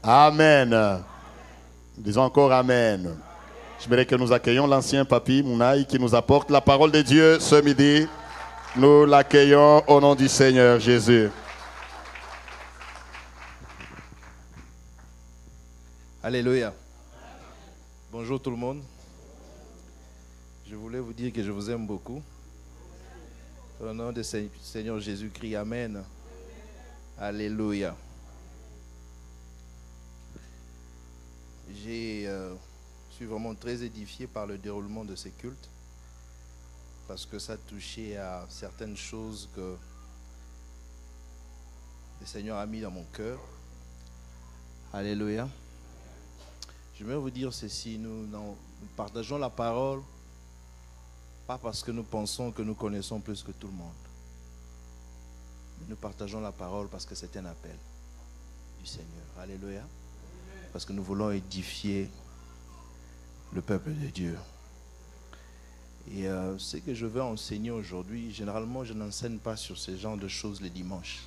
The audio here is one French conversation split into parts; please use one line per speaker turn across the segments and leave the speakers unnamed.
Amen. Disons encore Amen. Je voudrais que nous accueillions l'ancien papy Mounaï qui nous apporte la parole de Dieu ce midi. Nous l'accueillons au nom du Seigneur Jésus.
Alléluia. Bonjour tout le monde. Je voulais vous dire que je vous aime beaucoup. Au nom du Seigneur Jésus-Christ, Amen. Alléluia. Je suis vraiment très édifié par le déroulement de ces cultes parce que ça touchait à certaines choses que le Seigneur a mis dans mon cœur. Alléluia. Je vais vous dire ceci, nous partageons la parole pas parce que nous pensons que nous connaissons plus que tout le monde. Mais nous partageons la parole parce que c'est un appel du Seigneur. Alléluia. Parce que nous voulons édifier le peuple de Dieu. Et ce que je veux enseigner aujourd'hui, généralement je n'enseigne pas sur ce genre de choses le dimanche.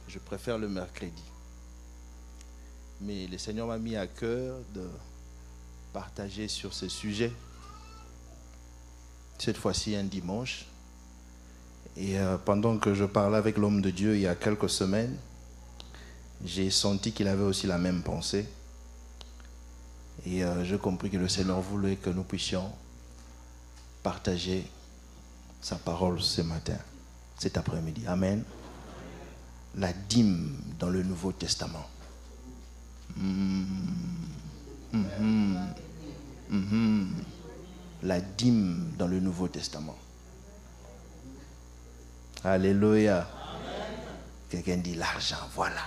Je préfère le mercredi. Mais le Seigneur m'a mis à cœur de partager sur ce sujet. Cette fois-ci un dimanche. Et pendant que je parlais avec l'homme de Dieu il y a quelques semaines, j'ai senti qu'il avait aussi la même pensée. Et j'ai compris que le Seigneur voulait que nous puissions partager sa parole ce matin, cet après-midi. Amen. La dîme dans le Nouveau Testament. La dîme dans le Nouveau Testament. Alléluia. Quelqu'un dit l'argent, voilà.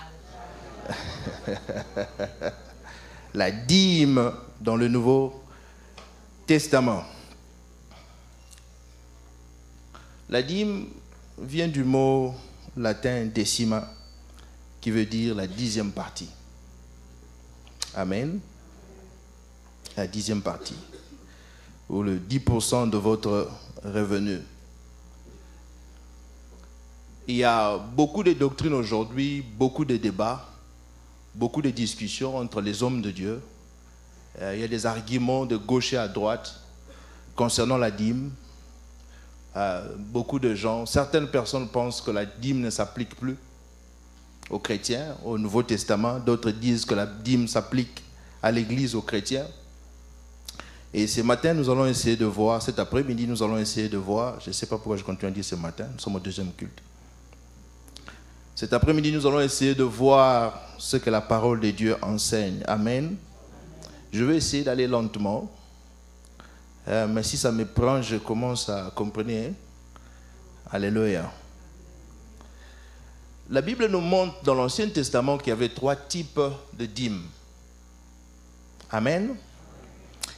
La dîme dans le Nouveau Testament. La dîme vient du mot latin decima, qui veut dire la 10e partie. Amen. La 10e partie. Ou le 10% de votre revenu. Il y a beaucoup de doctrines aujourd'hui, beaucoup de débats, beaucoup de discussions entre les hommes de Dieu. Il y a des arguments de gauche et à droite concernant la dîme. Beaucoup de gens, certaines personnes pensent que la dîme ne s'applique plus aux chrétiens, au Nouveau Testament. D'autres disent que la dîme s'applique à l'Église, aux chrétiens. Et ce matin, nous allons essayer de voir, cet après-midi, nous allons essayer de voir, je ne sais pas pourquoi je continue à dire ce matin, nous sommes au 2e culte. Cet après-midi, nous allons essayer de voir ce que la parole de Dieu enseigne. Amen. Je vais essayer d'aller lentement. Mais si ça me prend, je commence à comprendre. Alléluia. La Bible nous montre dans l'Ancien Testament qu'il y avait 3 types de dîmes. Amen.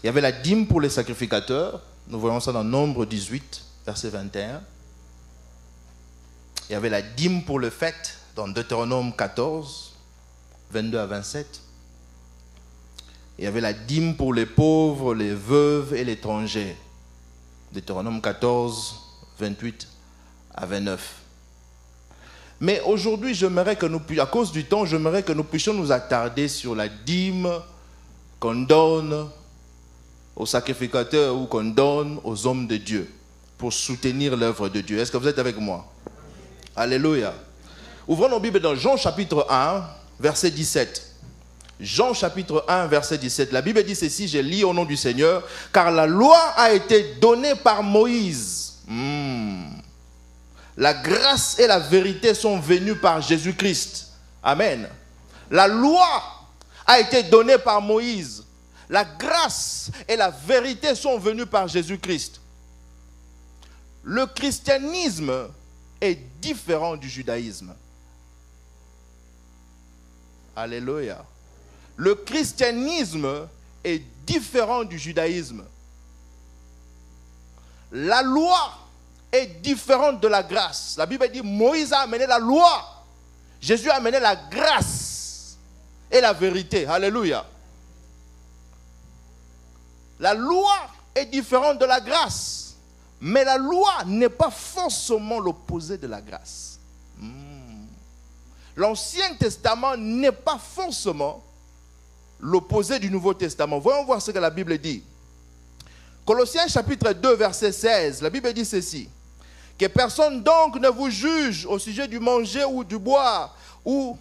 Il y avait la dîme pour les sacrificateurs. Nous voyons ça dans Nombre 18, verset 21. Il y avait la dîme pour le fête dans Deutéronome 14, 22 à 27. Il y avait la dîme pour les pauvres, les veuves et l'étranger. Deutéronome 14, 28 à 29. Mais aujourd'hui, j'aimerais que nous, à cause du temps, j'aimerais que nous puissions nous attarder sur la dîme qu'on donne aux sacrificateurs ou qu'on donne aux hommes de Dieu pour soutenir l'œuvre de Dieu. Est-ce que vous êtes avec moi? Alléluia. Ouvrons nos Bibles dans Jean chapitre 1, verset 17. Jean chapitre 1, verset 17. La Bible dit ceci, je lis au nom du Seigneur, car la loi a été donnée par Moïse. La grâce et la vérité sont venues par Jésus-Christ. Amen. La loi a été donné par Moïse. La grâce et la vérité sont venues par Jésus-Christ. Le christianisme est différent du judaïsme. Alléluia. Le christianisme est différent du judaïsme. La loi est différente de la grâce. La Bible dit Moïse a amené la loi. Jésus a amené la grâce et la vérité. Alléluia. La loi est différente de la grâce. Mais la loi n'est pas forcément l'opposé de la grâce. L'Ancien Testament n'est pas forcément l'opposé du Nouveau Testament. Voyons voir ce que la Bible dit. Colossiens chapitre 2 verset 16. La Bible dit ceci. Que personne donc ne vous juge au sujet du manger ou du boire ou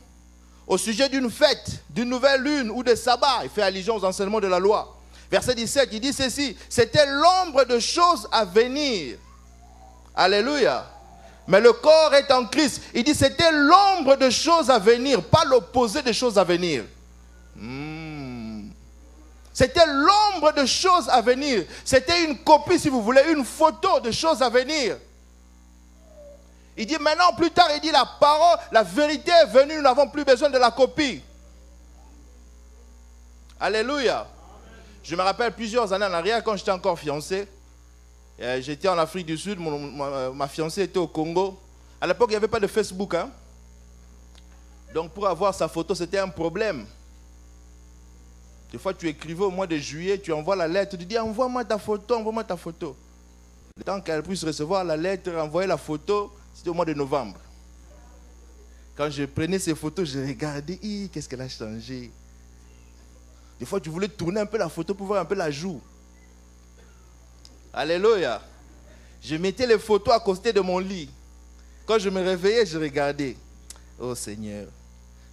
au sujet d'une fête, d'une nouvelle lune ou de sabbat. Il fait allusion aux enseignements de la loi. Verset 17, il dit ceci. C'était l'ombre de choses à venir. Alléluia. Mais le corps est en Christ. Il dit c'était l'ombre de choses à venir, pas l'opposé des choses à venir. C'était l'ombre de choses à venir. C'était une copie, si vous voulez, une photo de choses à venir. Il dit maintenant, plus tard, il dit la parole, la vérité est venue, nous n'avons plus besoin de la copie. Alléluia. Je me rappelle plusieurs années en arrière, quand j'étais encore fiancé, j'étais en Afrique du Sud, ma fiancée était au Congo. À l'époque, il n'y avait pas de Facebook. Hein? Donc pour avoir sa photo, c'était un problème. Des fois, tu écrivais au mois de juillet, tu envoies la lettre, tu dis envoie-moi ta photo, envoie-moi ta photo. Le temps qu'elle puisse recevoir la lettre, envoyer la photo, c'était au mois de novembre. Quand je prenais ces photos, je regardais, qu'est-ce qu'elle a changé. Des fois, tu voulais tourner un peu la photo pour voir un peu la joue. Alléluia. Je mettais les photos à côté de mon lit. Quand je me réveillais, je regardais. Oh Seigneur.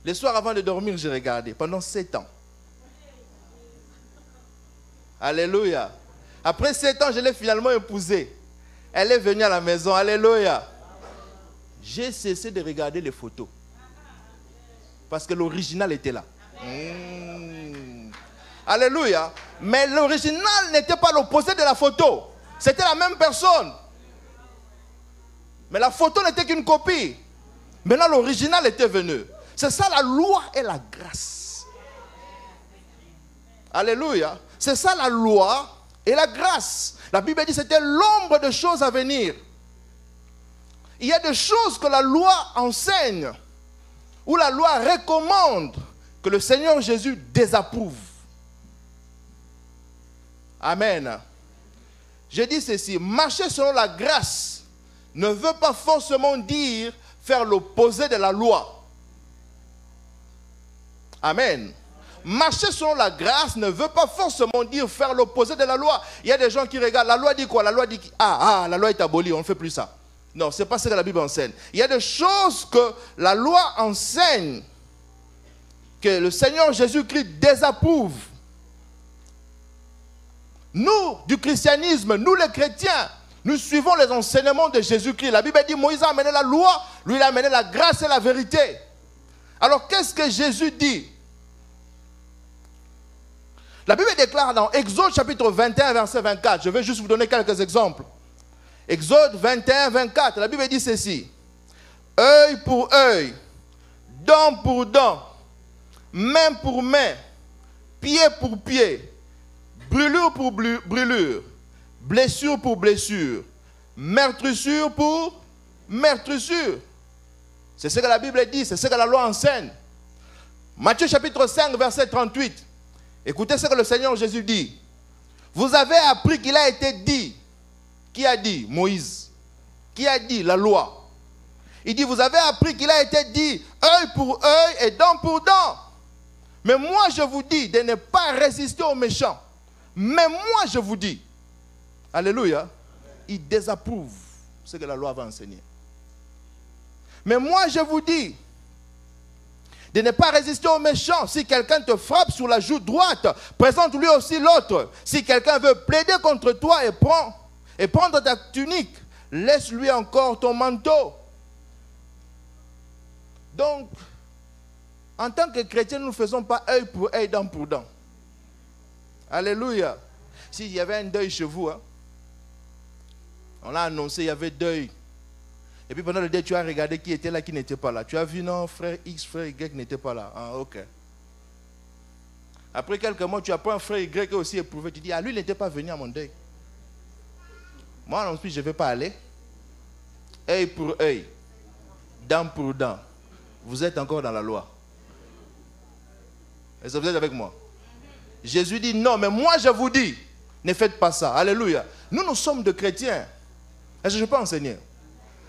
Le soir avant de dormir, je regardais. Pendant 7 ans. Alléluia. Après 7 ans, je l'ai finalement épousée. Elle est venue à la maison. Alléluia. J'ai cessé de regarder les photos. Parce que l'original était là. Alléluia. Mais l'original n'était pas l'opposé de la photo. C'était la même personne. Mais la photo n'était qu'une copie. Maintenant, l'original était venu. C'est ça la loi et la grâce. Alléluia. C'est ça la loi et la grâce. La Bible dit que c'était l'ombre de choses à venir. Il y a des choses que la loi enseigne, ou la loi recommande, que le Seigneur Jésus désapprouve. Amen. Je dis ceci, marcher selon la grâce ne veut pas forcément dire faire l'opposé de la loi. Amen. Marcher selon la grâce ne veut pas forcément dire faire l'opposé de la loi. Il y a des gens qui regardent, la loi dit quoi? La loi dit, la loi est abolie, on ne fait plus ça. Non, ce n'est pas ce que la Bible enseigne. Il y a des choses que la loi enseigne, que le Seigneur Jésus-Christ désapprouve. Nous, du christianisme, nous les chrétiens, nous suivons les enseignements de Jésus-Christ. La Bible dit Moïse a amené la loi, lui il a amené la grâce et la vérité. Alors qu'est-ce que Jésus dit? La Bible déclare dans Exode chapitre 21 verset 24, je vais juste vous donner quelques exemples. Exode 21 24, la Bible dit ceci: œil pour œil, dent pour dent, main pour main, pied pour pied, brûlure pour brûlure, blessure pour blessure, meurtrissure pour meurtrissure. C'est ce que la Bible dit, c'est ce que la loi enseigne. Matthieu chapitre 5 verset 38. Écoutez ce que le Seigneur Jésus dit. Vous avez appris qu'il a été dit. Qui a dit? Moïse. Qui a dit? La loi. Il dit, vous avez appris qu'il a été dit œil pour œil et dent pour dent. Mais moi je vous dis de ne pas résister aux méchants. Mais moi je vous dis. Alléluia. Il désapprouve ce que la loi va enseigner. Mais moi je vous dis de ne pas résister aux méchants. Si quelqu'un te frappe sur la joue droite, présente-lui aussi l'autre. Si quelqu'un veut plaider contre toi et prendre ta tunique, laisse-lui encore ton manteau. Donc, En tant que chrétiens, nous ne faisons pas œil pour œil, dent pour dent. Alléluia. S'il y avait un deuil chez vous, hein, on l'a annoncé, il y avait deuil. Et puis pendant le deuil, tu as regardé qui était là, qui n'était pas là. Tu as vu, non, frère X, frère Y n'était pas là. Ah, ok. Après quelques mois, tu apprends un frère Y qui est aussi éprouvé. Tu dis, ah, lui, il n'était pas venu à mon deuil. Moi non plus, je ne vais pas aller. Œil pour œil, dent pour dent. Vous êtes encore dans la loi. Est-ce que vous êtes avec moi? Jésus dit, non, mais moi je vous dis, ne faites pas ça. Alléluia. Nous sommes de chrétiens. Est-ce que je peux enseigner?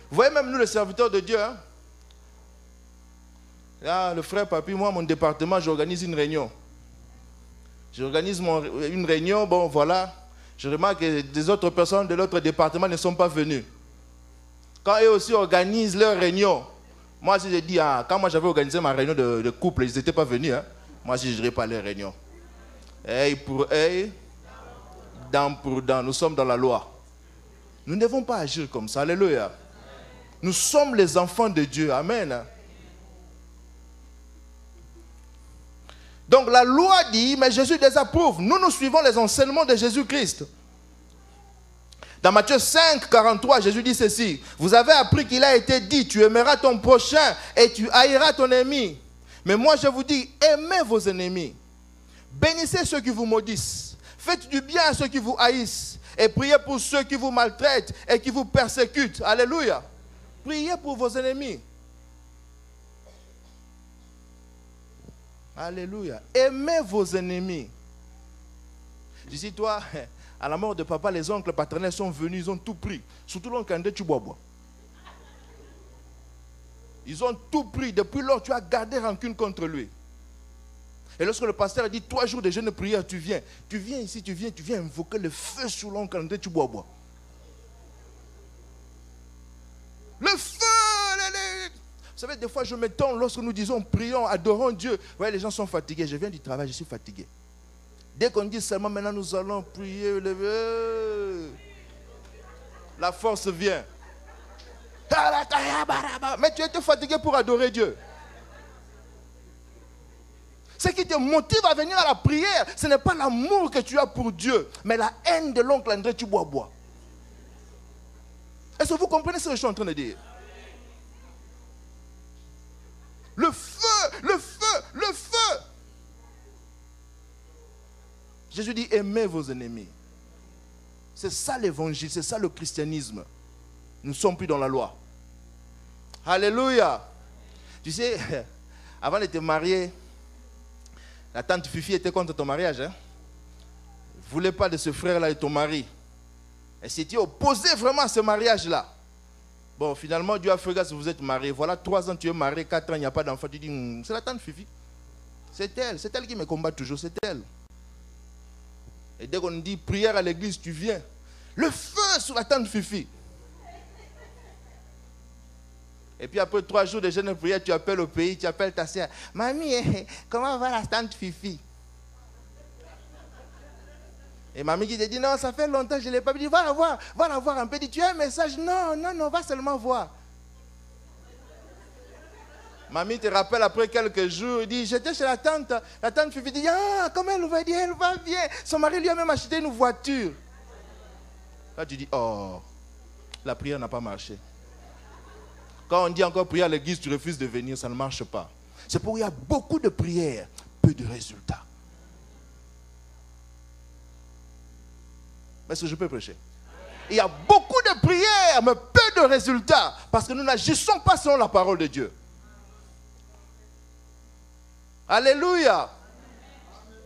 Vous voyez, même nous, les serviteurs de Dieu, hein? Là, le frère Papi, moi, mon département, j'organise une réunion. J'organise une réunion, bon, voilà. Je remarque que des autres personnes de l'autre département ne sont pas venues. Quand eux aussi organisent leur réunion, moi, si je dis, ah, quand moi j'avais organisé ma réunion de couple, ils n'étaient pas venus, hein? Moi, je n'irai pas à les réunions. Œil pour œil, dent pour dent. Nous sommes dans la loi. Nous ne devons pas agir comme ça. Alléluia. Nous sommes les enfants de Dieu. Amen. Donc la loi dit, mais Jésus désapprouve. Nous suivons les enseignements de Jésus-Christ. Dans Matthieu 5, 43, Jésus dit ceci. Vous avez appris qu'il a été dit, tu aimeras ton prochain et tu haïras ton ennemi. Mais moi je vous dis, aimez vos ennemis. Bénissez ceux qui vous maudissent. Faites du bien à ceux qui vous haïssent. Et priez pour ceux qui vous maltraitent et qui vous persécutent. Alléluia. Priez pour vos ennemis. Alléluia. Aimez vos ennemis. Je dis, toi, à la mort de papa, les oncles paternels sont venus, ils ont tout pris. Surtout l'oncle André Tubois. Ils ont tout pris. Depuis lors, tu as gardé rancune contre lui. Et lorsque le pasteur dit 3 jours de jeûne de prière, tu viens ici, tu viens invoquer le feu sur l'oncle André Tubois. Le feu! Vous savez, des fois, je m'étonne lorsque nous disons prions, adorons Dieu. Vous voyez, les gens sont fatigués. Je viens du travail, je suis fatigué. Dès qu'on dit seulement maintenant nous allons prier, la force vient. Mais tu étais fatigué pour adorer Dieu. Ce qui te motive à venir à la prière, ce n'est pas l'amour que tu as pour Dieu, mais la haine de l'oncle André Tubois. Est-ce que vous comprenez ce que je suis en train de dire? Le feu, le feu, le feu. Jésus dit, aimez vos ennemis. C'est ça l'évangile, c'est ça le christianisme. Nous ne sommes plus dans la loi. Alléluia. Tu sais, avant de te marier, la tante Fifi était contre ton mariage. Hein? Elle ne voulait pas de ce frère-là et ton mari. Elle s'était opposée vraiment à ce mariage-là. Bon, finalement, Dieu a fait grâce, vous êtes mariés. Voilà, 3 ans, tu es marié, 4 ans, il n'y a pas d'enfant. Tu dis, c'est la tante Fifi. C'est elle qui me combat toujours, c'est elle. Et dès qu'on dit prière à l'église, tu viens. Le feu sur la tante Fifi. Et puis après 3 jours de jeûne de prière, tu appelles au pays, tu appelles ta soeur. Mamie, comment va la tante Fifi? Et mamie qui te dit, non, ça fait longtemps que je ne l'ai pas vu. Va la voir un peu. Dis, tu as un message? Non, va seulement voir. Mamie te rappelle après quelques jours, il dit, j'étais chez la tante Fifi dit, ah, comment elle va dire, elle va bien. Son mari lui a même acheté une voiture. Là tu dis, oh, la prière n'a pas marché. Quand on dit encore prier à l'église, tu refuses de venir, ça ne marche pas. C'est pourquoi il y a beaucoup de prières, peu de résultats. Est-ce que je peux prêcher? Il y a beaucoup de prières, mais peu de résultats, parce que nous n'agissons pas selon la parole de Dieu. Alléluia.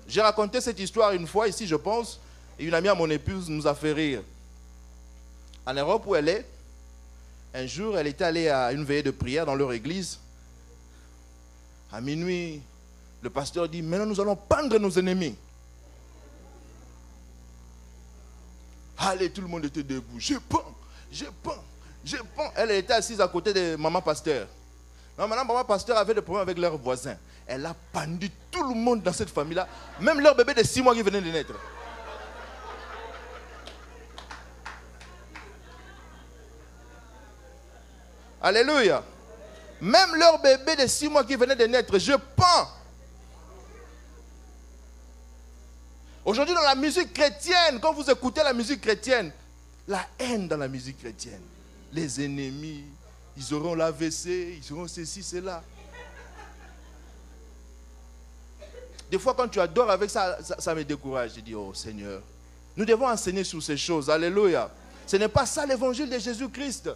J'ai raconté cette histoire une fois ici, je pense, et une amie à mon épouse nous a fait rire. En Europe où elle est, un jour, elle était allée à une veillée de prière dans leur église. À minuit, le pasteur dit, maintenant nous allons pendre nos ennemis. Allez, tout le monde était debout. Je pends. Elle était assise à côté de maman pasteur. Non, maintenant, maman pasteur avait des problèmes avec leurs voisins. Elle a pendu tout le monde dans cette famille-là. Même leur bébé de 6 mois qui venait de naître. Alléluia. Même leur bébé de 6 mois qui venait de naître, je pends. Aujourd'hui, dans la musique chrétienne, quand vous écoutez la musique chrétienne, la haine dans la musique chrétienne, les ennemis, ils auront l'AVC, ils auront ceci, cela. Des fois, quand tu adores avec ça, ça me décourage. Je dis, oh Seigneur, nous devons enseigner sur ces choses. Alléluia. Ce n'est pas ça l'évangile de Jésus-Christ.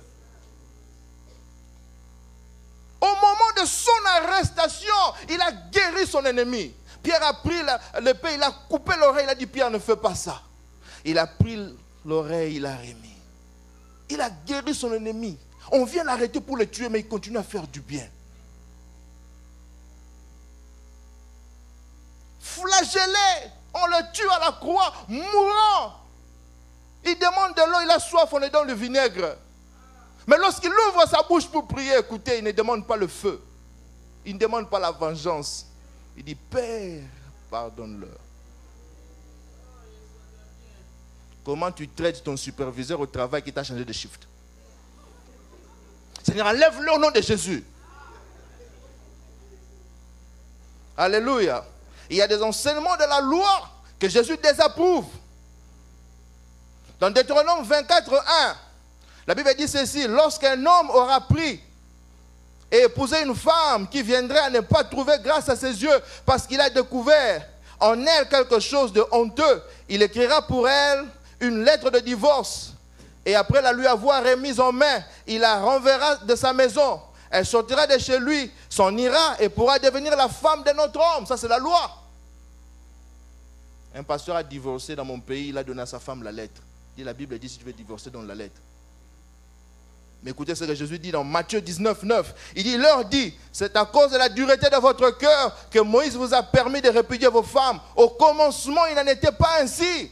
Au moment de son arrestation, il a guéri son ennemi. Pierre a pris l'épée, il a coupé l'oreille, il a dit, Pierre, ne fais pas ça. Il a pris l'oreille, il a remis. Il a guéri son ennemi. On vient l'arrêter pour le tuer, mais il continue à faire du bien. Flagellé, on le tue à la croix, mourant. Il demande de l'eau, il a soif, on lui donne le vinaigre. Mais lorsqu'il ouvre sa bouche pour prier, écoutez, il ne demande pas le feu. Il ne demande pas la vengeance. Il dit, Père, pardonne-leur. Comment tu traites ton superviseur au travail qui t'a changé de shift? Seigneur, enlève-le au nom de Jésus. Alléluia. Il y a des enseignements de la loi que Jésus désapprouve. Dans Deutéronome 24:1, la Bible dit ceci: lorsqu'un homme aura pris et épousé une femme qui viendrait à ne pas trouver grâce à ses yeux parce qu'il a découvert en elle quelque chose de honteux, il écrira pour elle une lettre de divorce. Et après la lui avoir remise en main, il la renverra de sa maison. Elle sortira de chez lui, s'en ira et pourra devenir la femme d'un autre homme. Ça, c'est la loi. Un pasteur a divorcé dans mon pays, il a donné à sa femme la lettre. La Bible dit, si tu veux divorcer, donne la lettre. Mais écoutez ce que Jésus dit dans Matthieu 19:9. Il dit, leur dit, c'est à cause de la dureté de votre cœur que Moïse vous a permis de répudier vos femmes. Au commencement, il n'en était pas ainsi.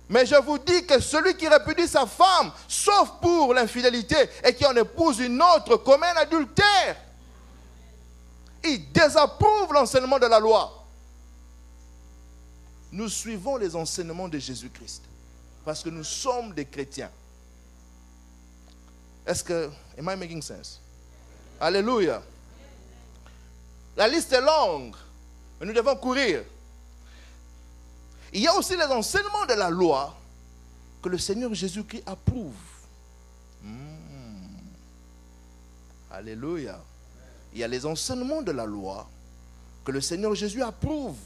Mais je vous dis que celui qui répudie sa femme, sauf pour l'infidélité, et qui en épouse une autre, commet un adultère. Il désapprouve l'enseignement de la loi. Nous suivons les enseignements de Jésus-Christ. Parce que nous sommes des chrétiens. Est-ce que... Am I making sense? Alléluia. La liste est longue. Mais nous devons courir. Il y a aussi les enseignements de la loi que le Seigneur Jésus-Christ approuve. Alléluia. Il y a les enseignements de la loi que le Seigneur Jésus approuve.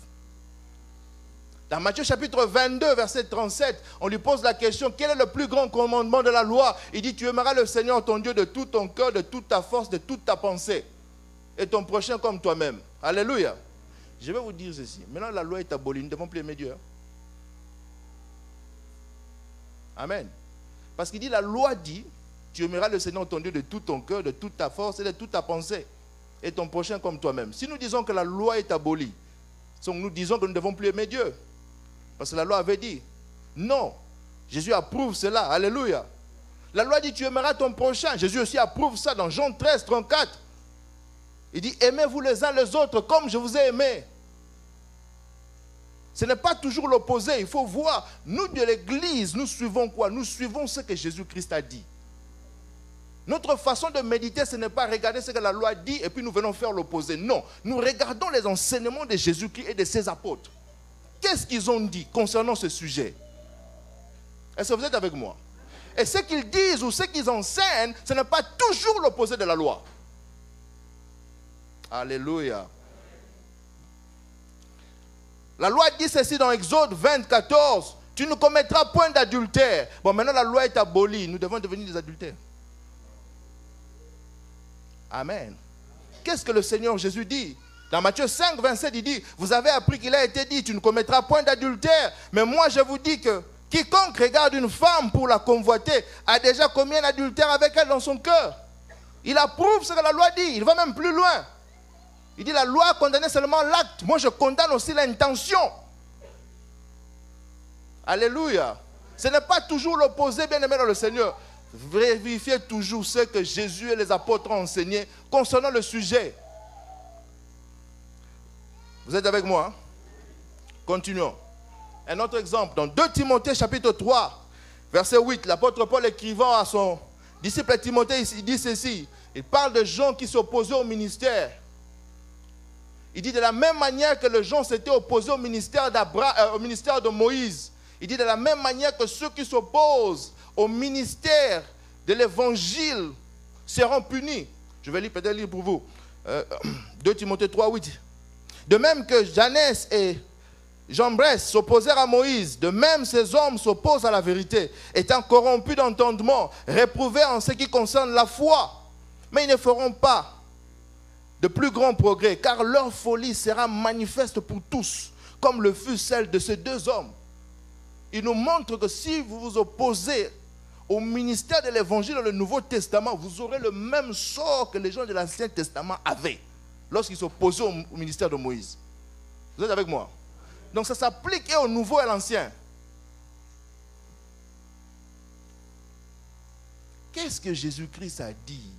Dans Matthieu chapitre 22, verset 37, on lui pose la question, quel est le plus grand commandement de la loi? Il dit, tu aimeras le Seigneur ton Dieu de tout ton cœur, de toute ta force, de toute ta pensée. Et ton prochain comme toi-même. Alléluia. Je vais vous dire ceci. Maintenant, la loi est abolie. Nous ne devons plus aimer Dieu. Amen. Parce qu'il dit, la loi dit, tu aimeras le Seigneur ton Dieu de tout ton cœur, de toute ta force et de toute ta pensée. Et ton prochain comme toi-même. Si nous disons que la loi est abolie, nous disons que nous ne devons plus aimer Dieu. Parce que la loi avait dit, non. Jésus approuve cela. Alléluia. La loi dit, tu aimeras ton prochain. Jésus aussi approuve ça dans Jean 13, 34. Il dit, aimez-vous les uns les autres comme je vous ai aimé. Ce n'est pas toujours l'opposé. Il faut voir, nous de l'Église, nous suivons quoi? Nous suivons ce que Jésus-Christ a dit. Notre façon de méditer, ce n'est pas regarder ce que la loi dit et puis nous venons faire l'opposé. Non, nous regardons les enseignements de Jésus-Christ et de ses apôtres. Qu'est-ce qu'ils ont dit concernant ce sujet? Est-ce que vous êtes avec moi? Et ce qu'ils disent ou ce qu'ils enseignent, ce n'est pas toujours l'opposé de la loi. Alléluia. La loi dit ceci dans Exode 20, 14. Tu ne commettras point d'adultère. Bon, maintenant la loi est abolie. Nous devons devenir des adultères. Amen. Qu'est-ce que le Seigneur Jésus dit? Dans Matthieu 5, 27, il dit, vous avez appris qu'il a été dit, tu ne commettras point d'adultère. Mais moi, je vous dis que quiconque regarde une femme pour la convoiter a déjà commis un adultère avec elle dans son cœur. Il approuve ce que la loi dit. Il va même plus loin. Il dit, la loi condamnait seulement l'acte. Moi, je condamne aussi l'intention. Alléluia. Ce n'est pas toujours l'opposé, bien-aimé dans le Seigneur. Vérifiez toujours ce que Jésus et les apôtres ont enseigné concernant le sujet. Vous êtes avec moi? Continuons. Un autre exemple, dans 2 Timothée chapitre 3, verset 8, l'apôtre Paul écrivant à son disciple Timothée, il dit ceci, Il parle de gens qui s'opposaient au ministère. Il dit de la même manière que les gens s'étaient opposés au ministère de Moïse. Il dit de la même manière que ceux qui s'opposent au ministère de l'évangile seront punis. Je vais peut-être lire pour vous. 2 Timothée 3, 8. De même que Janès et Jambres s'opposèrent à Moïse, de même ces hommes s'opposent à la vérité, étant corrompus d'entendement, réprouvés en ce qui concerne la foi. Mais ils ne feront pas de plus grands progrès, car leur folie sera manifeste pour tous, comme le fut celle de ces deux hommes. Il nous montre que si vous vous opposez au ministère de l'évangile dans le Nouveau Testament, vous aurez le même sort que les gens de l'Ancien Testament avaient lorsqu'ils s'opposaient au ministère de Moïse. Vous êtes avec moi? Donc ça s'applique et au Nouveau et à l'Ancien. Qu'est-ce que Jésus-Christ a dit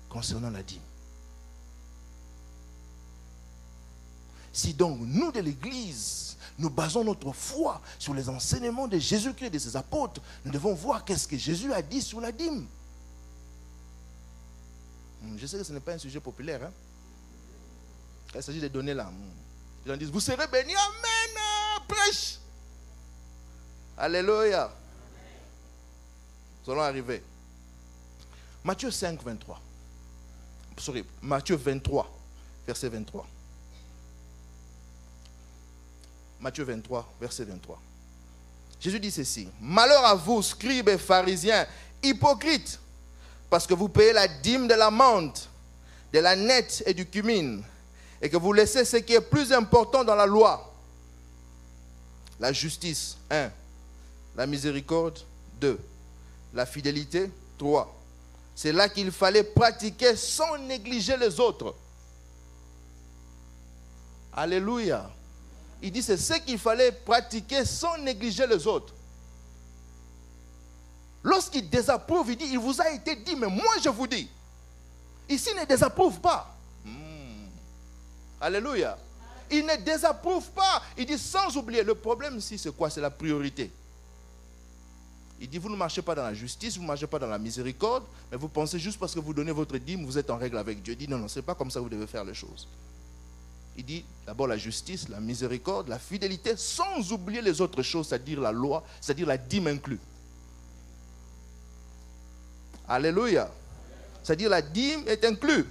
concernant la dîme? Si donc nous de l'Église, nous basons notre foi sur les enseignements de Jésus-Christ et de ses apôtres, nous devons voir qu'est-ce que Jésus a dit sur la dîme. Je sais que ce n'est pas un sujet populaire. Hein? Il s'agit de donner là. Les gens disent, vous serez bénis, amen, prêche. Alléluia. Nous allons arriver. Matthieu 5, 23. Matthieu 23, verset 23. Matthieu 23, verset 23. Jésus dit ceci. Malheur à vous, scribes et pharisiens, hypocrites, parce que vous payez la dîme de la menthe, de la nette et du cumin, et que vous laissez ce qui est plus important dans la loi. La justice, 1. La miséricorde, 2. La fidélité, 3. C'est là qu'il fallait pratiquer sans négliger les autres. Alléluia. Il dit c'est ce qu'il fallait pratiquer sans négliger les autres. Lorsqu'il désapprouve, il dit, il vous a été dit, mais moi je vous dis. Ici, il ne désapprouve pas. Alléluia. Il ne désapprouve pas. Il dit sans oublier. Le problème ici, c'est quoi? C'est la priorité. Il dit, vous ne marchez pas dans la justice, vous ne marchez pas dans la miséricorde, mais vous pensez juste parce que vous donnez votre dîme, vous êtes en règle avec Dieu. Il dit, non, ce n'est pas comme ça que vous devez faire les choses. Il dit d'abord la justice, la miséricorde, la fidélité, sans oublier les autres choses, c'est-à-dire la loi, c'est-à-dire la dîme inclus. Alléluia. C'est-à-dire la dîme est inclue.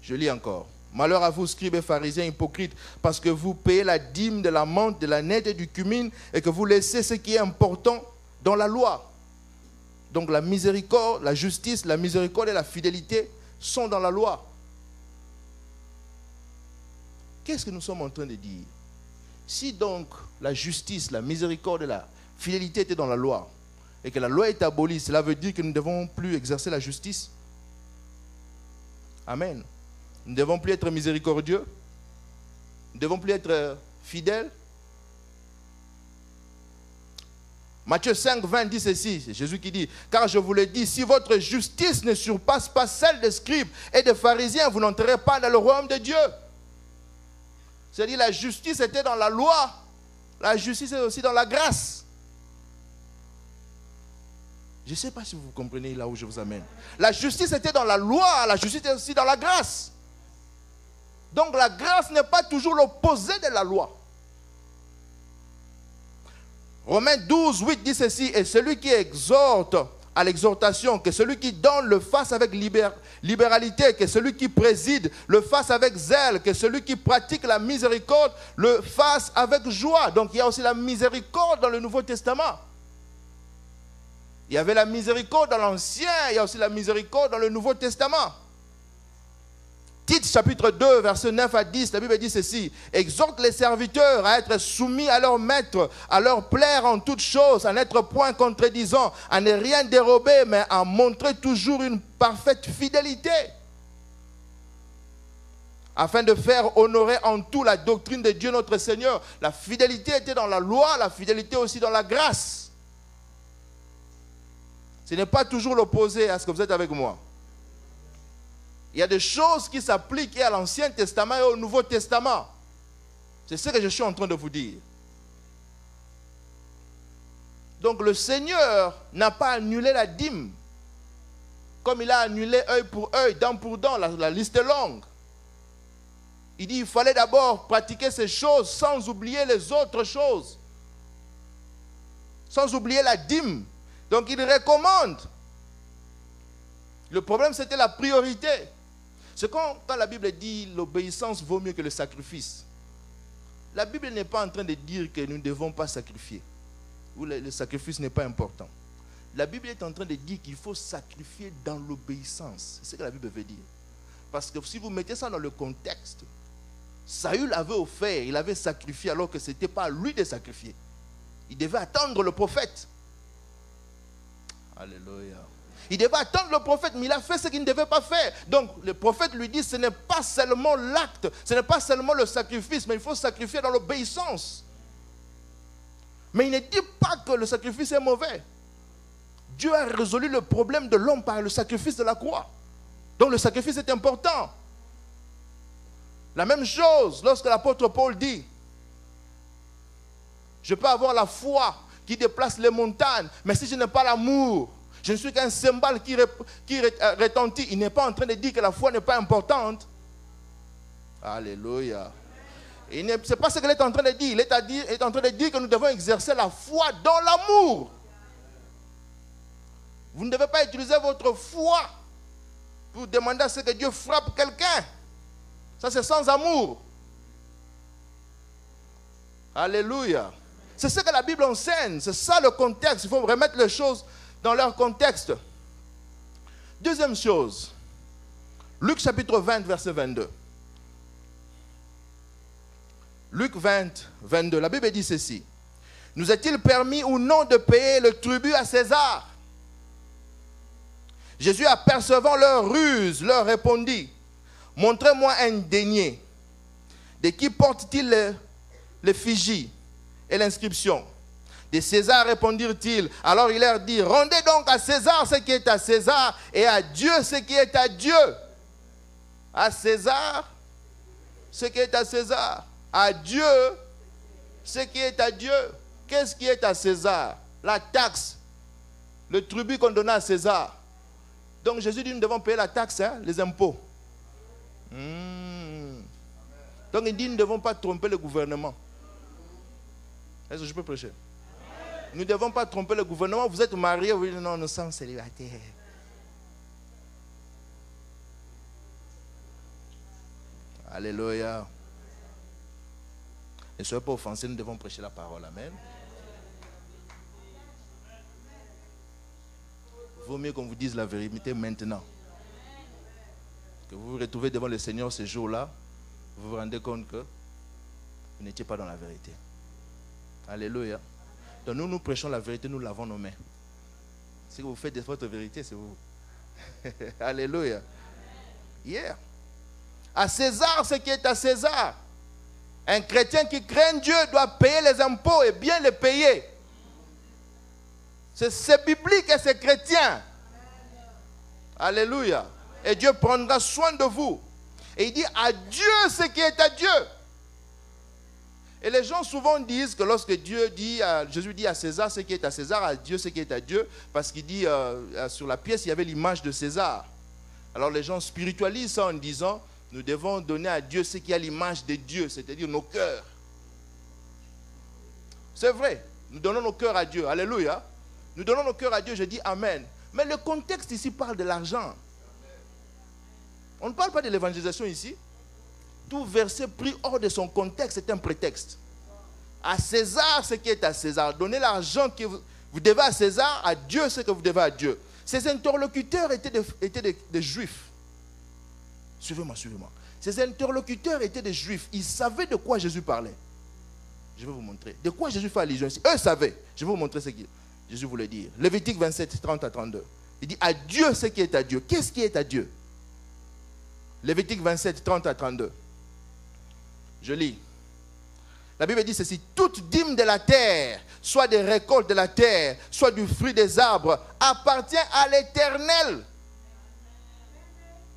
Je lis encore. Malheur à vous, scribes et pharisiens hypocrites, parce que vous payez la dîme de la menthe, de la nette et du cumin, et que vous laissez ce qui est important dans la loi. Donc la miséricorde, la justice, la miséricorde et la fidélité sont dans la loi. Qu'est-ce que nous sommes en train de dire? Si donc la justice, la miséricorde et la fidélité étaient dans la loi, et que la loi est abolie, cela veut dire que nous ne devons plus exercer la justice? Amen. Nous ne devons plus être miséricordieux? Nous ne devons plus être fidèles? Matthieu 5, 20 dit ceci, c'est Jésus qui dit, car je vous le dis, si votre justice ne surpasse pas celle des scribes et des pharisiens, vous n'entrerez pas dans le royaume de Dieu. C'est-à-dire la justice était dans la loi, la justice est aussi dans la grâce. Je ne sais pas si vous comprenez là où je vous amène. La justice était dans la loi, la justice est aussi dans la grâce. Donc la grâce n'est pas toujours l'opposé de la loi. Romains 12, 8 dit ceci, et celui qui exhorte à l'exhortation, que celui qui donne le fasse avec libéralité, que celui qui préside le fasse avec zèle, que celui qui pratique la miséricorde le fasse avec joie. Donc il y a aussi la miséricorde dans le Nouveau Testament. Il y avait la miséricorde dans l'Ancien, il y a aussi la miséricorde dans le Nouveau Testament. Tite chapitre 2, verset 9 à 10, la Bible dit ceci. Exhorte les serviteurs à être soumis à leur maître, à leur plaire en toutes choses, à n'être point contredisant, à ne rien dérober, mais à montrer toujours une parfaite fidélité, afin de faire honorer en tout la doctrine de Dieu notre Seigneur. La fidélité était dans la loi, la fidélité aussi dans la grâce. Ce n'est pas toujours l'opposé à ce que vous êtes avec moi. Il y a des choses qui s'appliquent et à l'Ancien Testament et au Nouveau Testament. C'est ce que je suis en train de vous dire. Donc le Seigneur n'a pas annulé la dîme. Comme il a annulé œil pour œil, dent pour dent, la liste est longue. Il dit qu'il fallait d'abord pratiquer ces choses sans oublier les autres choses. Sans oublier la dîme. Donc il recommande. Le problème, c'était la priorité. C'est quand la Bible dit l'obéissance vaut mieux que le sacrifice. La Bible n'est pas en train de dire que nous ne devons pas sacrifier. Ou le sacrifice n'est pas important. La Bible est en train de dire qu'il faut sacrifier dans l'obéissance. C'est ce que la Bible veut dire. Parce que si vous mettez ça dans le contexte, Saül avait offert, il avait sacrifié alors que ce n'était pas à lui de sacrifier. Il devait attendre le prophète. Alléluia. Il devait attendre le prophète, mais il a fait ce qu'il ne devait pas faire. Donc le prophète lui dit, ce n'est pas seulement l'acte, ce n'est pas seulement le sacrifice, mais il faut sacrifier dans l'obéissance. Mais il ne dit pas que le sacrifice est mauvais. Dieu a résolu le problème de l'homme par le sacrifice de la croix. Donc le sacrifice est important. La même chose lorsque l'apôtre Paul dit, je peux avoir la foi qui déplace les montagnes, mais si je n'ai pas l'amour, je ne suis qu'un cymbale qui retentit. Il n'est pas en train de dire que la foi n'est pas importante. Alléluia. Ce n'est pas ce qu'il est en train de dire. Il est en train de dire que nous devons exercer la foi dans l'amour. Vous ne devez pas utiliser votre foi pour demander à ce que Dieu frappe quelqu'un. Ça, c'est sans amour. Alléluia. C'est ce que la Bible enseigne. C'est ça le contexte. Il faut remettre les choses dans leur contexte. Deuxième chose. Luc chapitre 20, verset 22. Luc 20, 22. La Bible dit ceci. Nous est-il permis ou non de payer le tribut à César? Jésus, apercevant leur ruse, leur répondit, montrez-moi un denier. De qui porte-t-il l'effigie et l'inscription? De César, répondirent-ils. Alors il leur dit, rendez donc à César ce qui est à César et à Dieu ce qui est à Dieu. À César ce qui est à César. À Dieu ce qui est à Dieu. Qu'est-ce qui est à César? La taxe, le tribut qu'on donnait à César. Donc Jésus dit, nous devons payer la taxe, hein, les impôts. Donc il dit, nous ne devons pas tromper le gouvernement. Est-ce que je peux prêcher? Nous ne devons pas tromper le gouvernement. Vous êtes mariés, vous dites, non, nous sommes célibataires. Alléluia. Ne soyez pas offensés, nous devons prêcher la parole. Amen. Vaut mieux qu'on vous dise la vérité maintenant. Que vous vous retrouvez devant le Seigneur ce jour-là, vous vous rendez compte que vous n'étiez pas dans la vérité. Alléluia. Donc nous prêchons la vérité, nous lavons nos mains. Si vous faites de votre vérité, c'est vous. Alléluia. Yeah. À César ce qui est à César. Un chrétien qui craint Dieu doit payer les impôts et bien les payer. C'est biblique et c'est chrétien. Alléluia. Et Dieu prendra soin de vous. Et il dit à Dieu ce qui est à Dieu. Et les gens souvent disent que lorsque Jésus dit à César ce qui est à César, à Dieu ce qui est à Dieu, parce qu'il dit sur la pièce il y avait l'image de César. Alors les gens spiritualisent ça en disant nous devons donner à Dieu ce qui a l'image de Dieu, c'est-à-dire nos cœurs. C'est vrai, nous donnons nos cœurs à Dieu. Alléluia. Nous donnons nos cœurs à Dieu, je dis Amen. Mais le contexte ici parle de l'argent. On ne parle pas de l'évangélisation ici. Tout verset pris hors de son contexte est un prétexte. À César ce qui est à César. Donnez l'argent que vous devez à César, à Dieu ce que vous devez à Dieu. Ces interlocuteurs étaient des Juifs. Suivez-moi, suivez-moi. Ces interlocuteurs étaient des Juifs. Ils savaient de quoi Jésus parlait. Je vais vous montrer. De quoi Jésus fait allusion ici. Eux savaient. Je vais vous montrer ce que Jésus voulait dire. Lévitique 27, 30 à 32. Il dit à Dieu ce qui est à Dieu. Qu'est-ce qui est à Dieu? Lévitique 27, 30 à 32. Je lis. La Bible dit ceci. Toute dîme de la terre, soit des récoltes de la terre, soit du fruit des arbres, appartient à l'Éternel.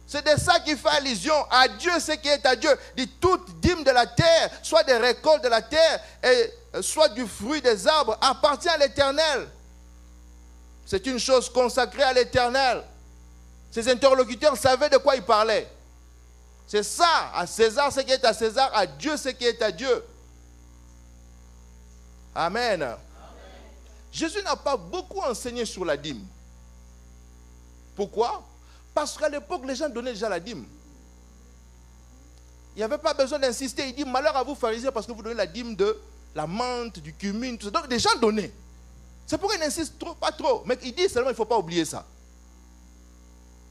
C'est de ça qui fait allusion à Dieu, ce qui est à Dieu. Dit toute dîme de la terre, soit des récoltes de la terre, et soit du fruit des arbres, appartient à l'Éternel. C'est une chose consacrée à l'Éternel. Ses interlocuteurs savaient de quoi ils parlaient. C'est ça, à César ce qui est à César, à Dieu ce qui est à Dieu. Amen. Amen. Jésus n'a pas beaucoup enseigné sur la dîme. Pourquoi? Parce qu'à l'époque, les gens donnaient déjà la dîme. Il n'y avait pas besoin d'insister. Il dit, malheur à vous pharisiens parce que vous donnez la dîme de la menthe, du cumin, tout ça. Donc, les gens donnaient. C'est pourquoi il n'insiste pas trop. Mais il dit seulement, il ne faut pas oublier ça.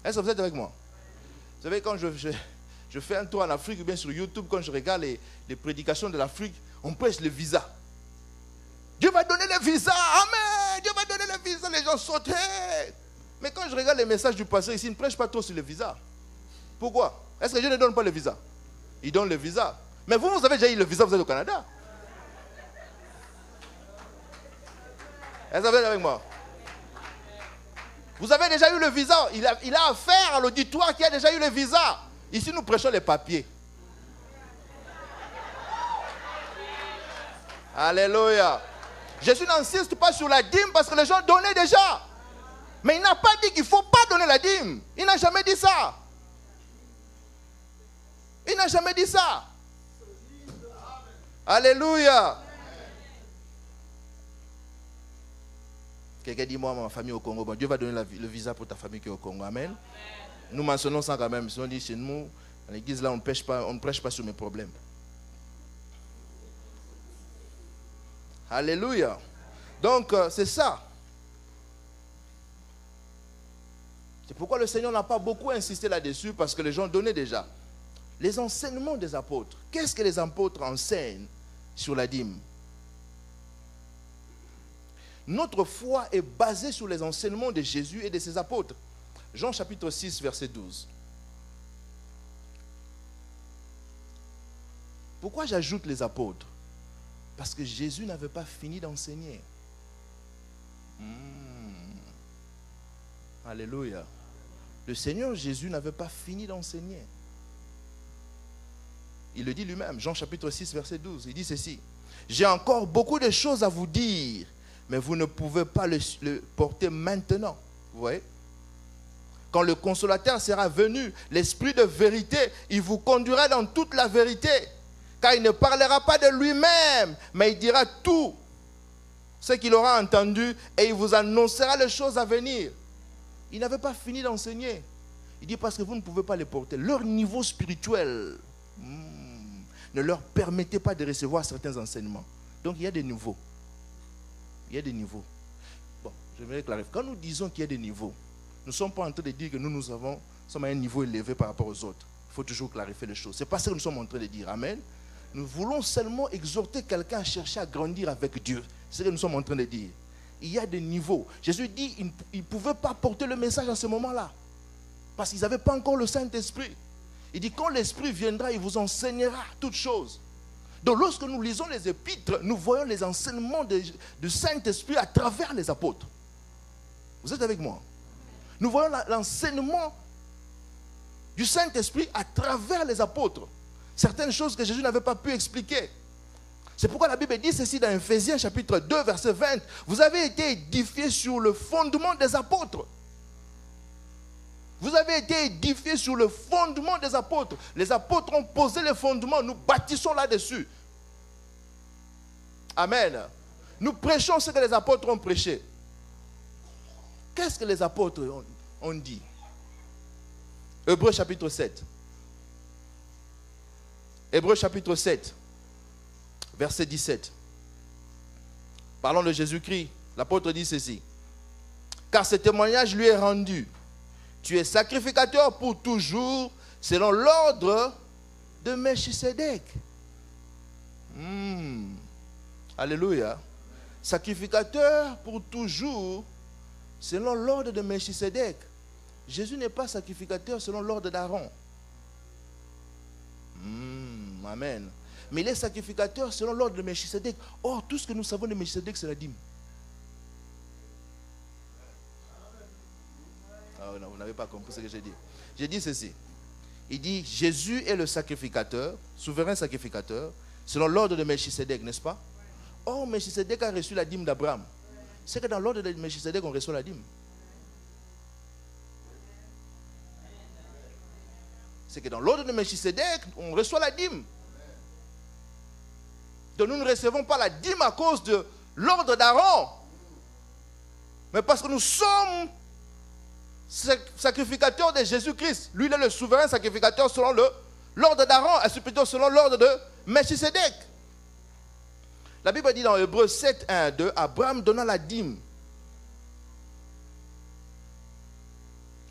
Est-ce que vous êtes avec moi? Vous savez, quand je fais un tour en Afrique, ou bien sur YouTube, quand je regarde les prédications de l'Afrique, on prêche le visa. Dieu va donner le visa. Amen. Dieu va donner le visa. Les gens sautent. Mais quand je regarde les messages du pasteur ici, il ne prêche pas trop sur le visa. Pourquoi? Est-ce que Dieu ne donne pas le visa? Il donne le visa. Mais vous avez déjà eu le visa, vous êtes au Canada. Est-ce que vous êtes avec moi? Vous avez déjà eu le visa. Il a affaire à l'auditoire qui a déjà eu le visa. Ici, nous prêchons les papiers. Alléluia. Jésus n'insiste pas sur la dîme parce que les gens donnaient déjà. Mais il n'a pas dit qu'il ne faut pas donner la dîme. Il n'a jamais dit ça. Il n'a jamais dit ça. Alléluia. Quelqu'un dit, moi, ma famille au Congo, bon, Dieu va donner le visa pour ta famille qui est au Congo. Amen. Nous mentionnons ça quand même. Si on dit chez nous, dans l'église là, on ne prêche pas sur mes problèmes. Alléluia. Donc, c'est ça. C'est pourquoi le Seigneur n'a pas beaucoup insisté là-dessus, parce que les gens donnaient déjà. Les enseignements des apôtres. Qu'est-ce que les apôtres enseignent sur la dîme? Notre foi est basée sur les enseignements de Jésus et de ses apôtres. Jean chapitre 6, verset 12. Pourquoi j'ajoute les apôtres? Parce que Jésus n'avait pas fini d'enseigner. Alléluia. Le Seigneur Jésus n'avait pas fini d'enseigner. Il le dit lui-même, Jean chapitre 6, verset 12. Il dit ceci. J'ai encore beaucoup de choses à vous dire, mais vous ne pouvez pas le porter maintenant. Vous voyez? Quand le consolateur sera venu, l'esprit de vérité, il vous conduira dans toute la vérité. Car il ne parlera pas de lui-même, mais il dira tout ce qu'il aura entendu et il vous annoncera les choses à venir. Il n'avait pas fini d'enseigner. Il dit parce que vous ne pouvez pas les porter. Leur niveau spirituel ne leur permettait pas de recevoir certains enseignements. Donc il y a des niveaux. Il y a des niveaux. Bon, j'aimerais clarifier. Quand nous disons qu'il y a des niveaux, nous ne sommes pas en train de dire que nous sommes à un niveau élevé par rapport aux autres. Il faut toujours clarifier les choses. Ce n'est pas ce que nous sommes en train de dire. Amen. Nous voulons seulement exhorter quelqu'un à chercher à grandir avec Dieu. C'est ce que nous sommes en train de dire. Il y a des niveaux. Jésus dit qu'ils ne pouvaient pas porter le message à ce moment-là. Parce qu'ils n'avaient pas encore le Saint-Esprit. Il dit quand l'Esprit viendra, il vous enseignera toutes choses. Donc lorsque nous lisons les épîtres, nous voyons les enseignements du Saint-Esprit à travers les apôtres. Vous êtes avec moi? Nous voyons l'enseignement du Saint-Esprit à travers les apôtres. Certaines choses que Jésus n'avait pas pu expliquer. C'est pourquoi la Bible dit ceci dans Ephésiens chapitre 2 verset 20. Vous avez été édifiés sur le fondement des apôtres. Vous avez été édifiés sur le fondement des apôtres. Les apôtres ont posé le fondement. Nous bâtissons là-dessus. Amen. Nous prêchons ce que les apôtres ont prêché. Qu'est-ce que les apôtres ont dit? Hébreux chapitre 7. Hébreux chapitre 7. Verset 17. Parlons de Jésus-Christ. L'apôtre dit ceci. Car ce témoignage lui est rendu. Tu es sacrificateur pour toujours selon l'ordre de Melchisédek. Alléluia. Sacrificateur pour toujours selon l'ordre de Melchisédek. Jésus n'est pas sacrificateur selon l'ordre d'Aaron. Amen. Mais il est sacrificateur selon l'ordre de Melchisédek. Or, tout ce que nous savons de Melchisédek, c'est la dîme. Ah non, vous n'avez pas compris ce que j'ai dit. J'ai dit ceci. Il dit, Jésus est le sacrificateur, souverain sacrificateur, selon l'ordre de Melchisédek, n'est-ce pas? Or, Melchisédek a reçu la dîme d'Abraham. C'est que dans l'ordre de Melchisédek, on reçoit la dîme. C'est que dans l'ordre de Melchisédek, on reçoit la dîme. Donc nous ne recevons pas la dîme à cause de l'ordre d'Aaron. Mais parce que nous sommes sacrificateurs de Jésus-Christ. Lui, il est le souverain sacrificateur selon l'ordre d'Aaron, et plutôt selon l'ordre de Melchisédek. La Bible dit dans Hébreux 7, 1, 2, Abraham donna la dîme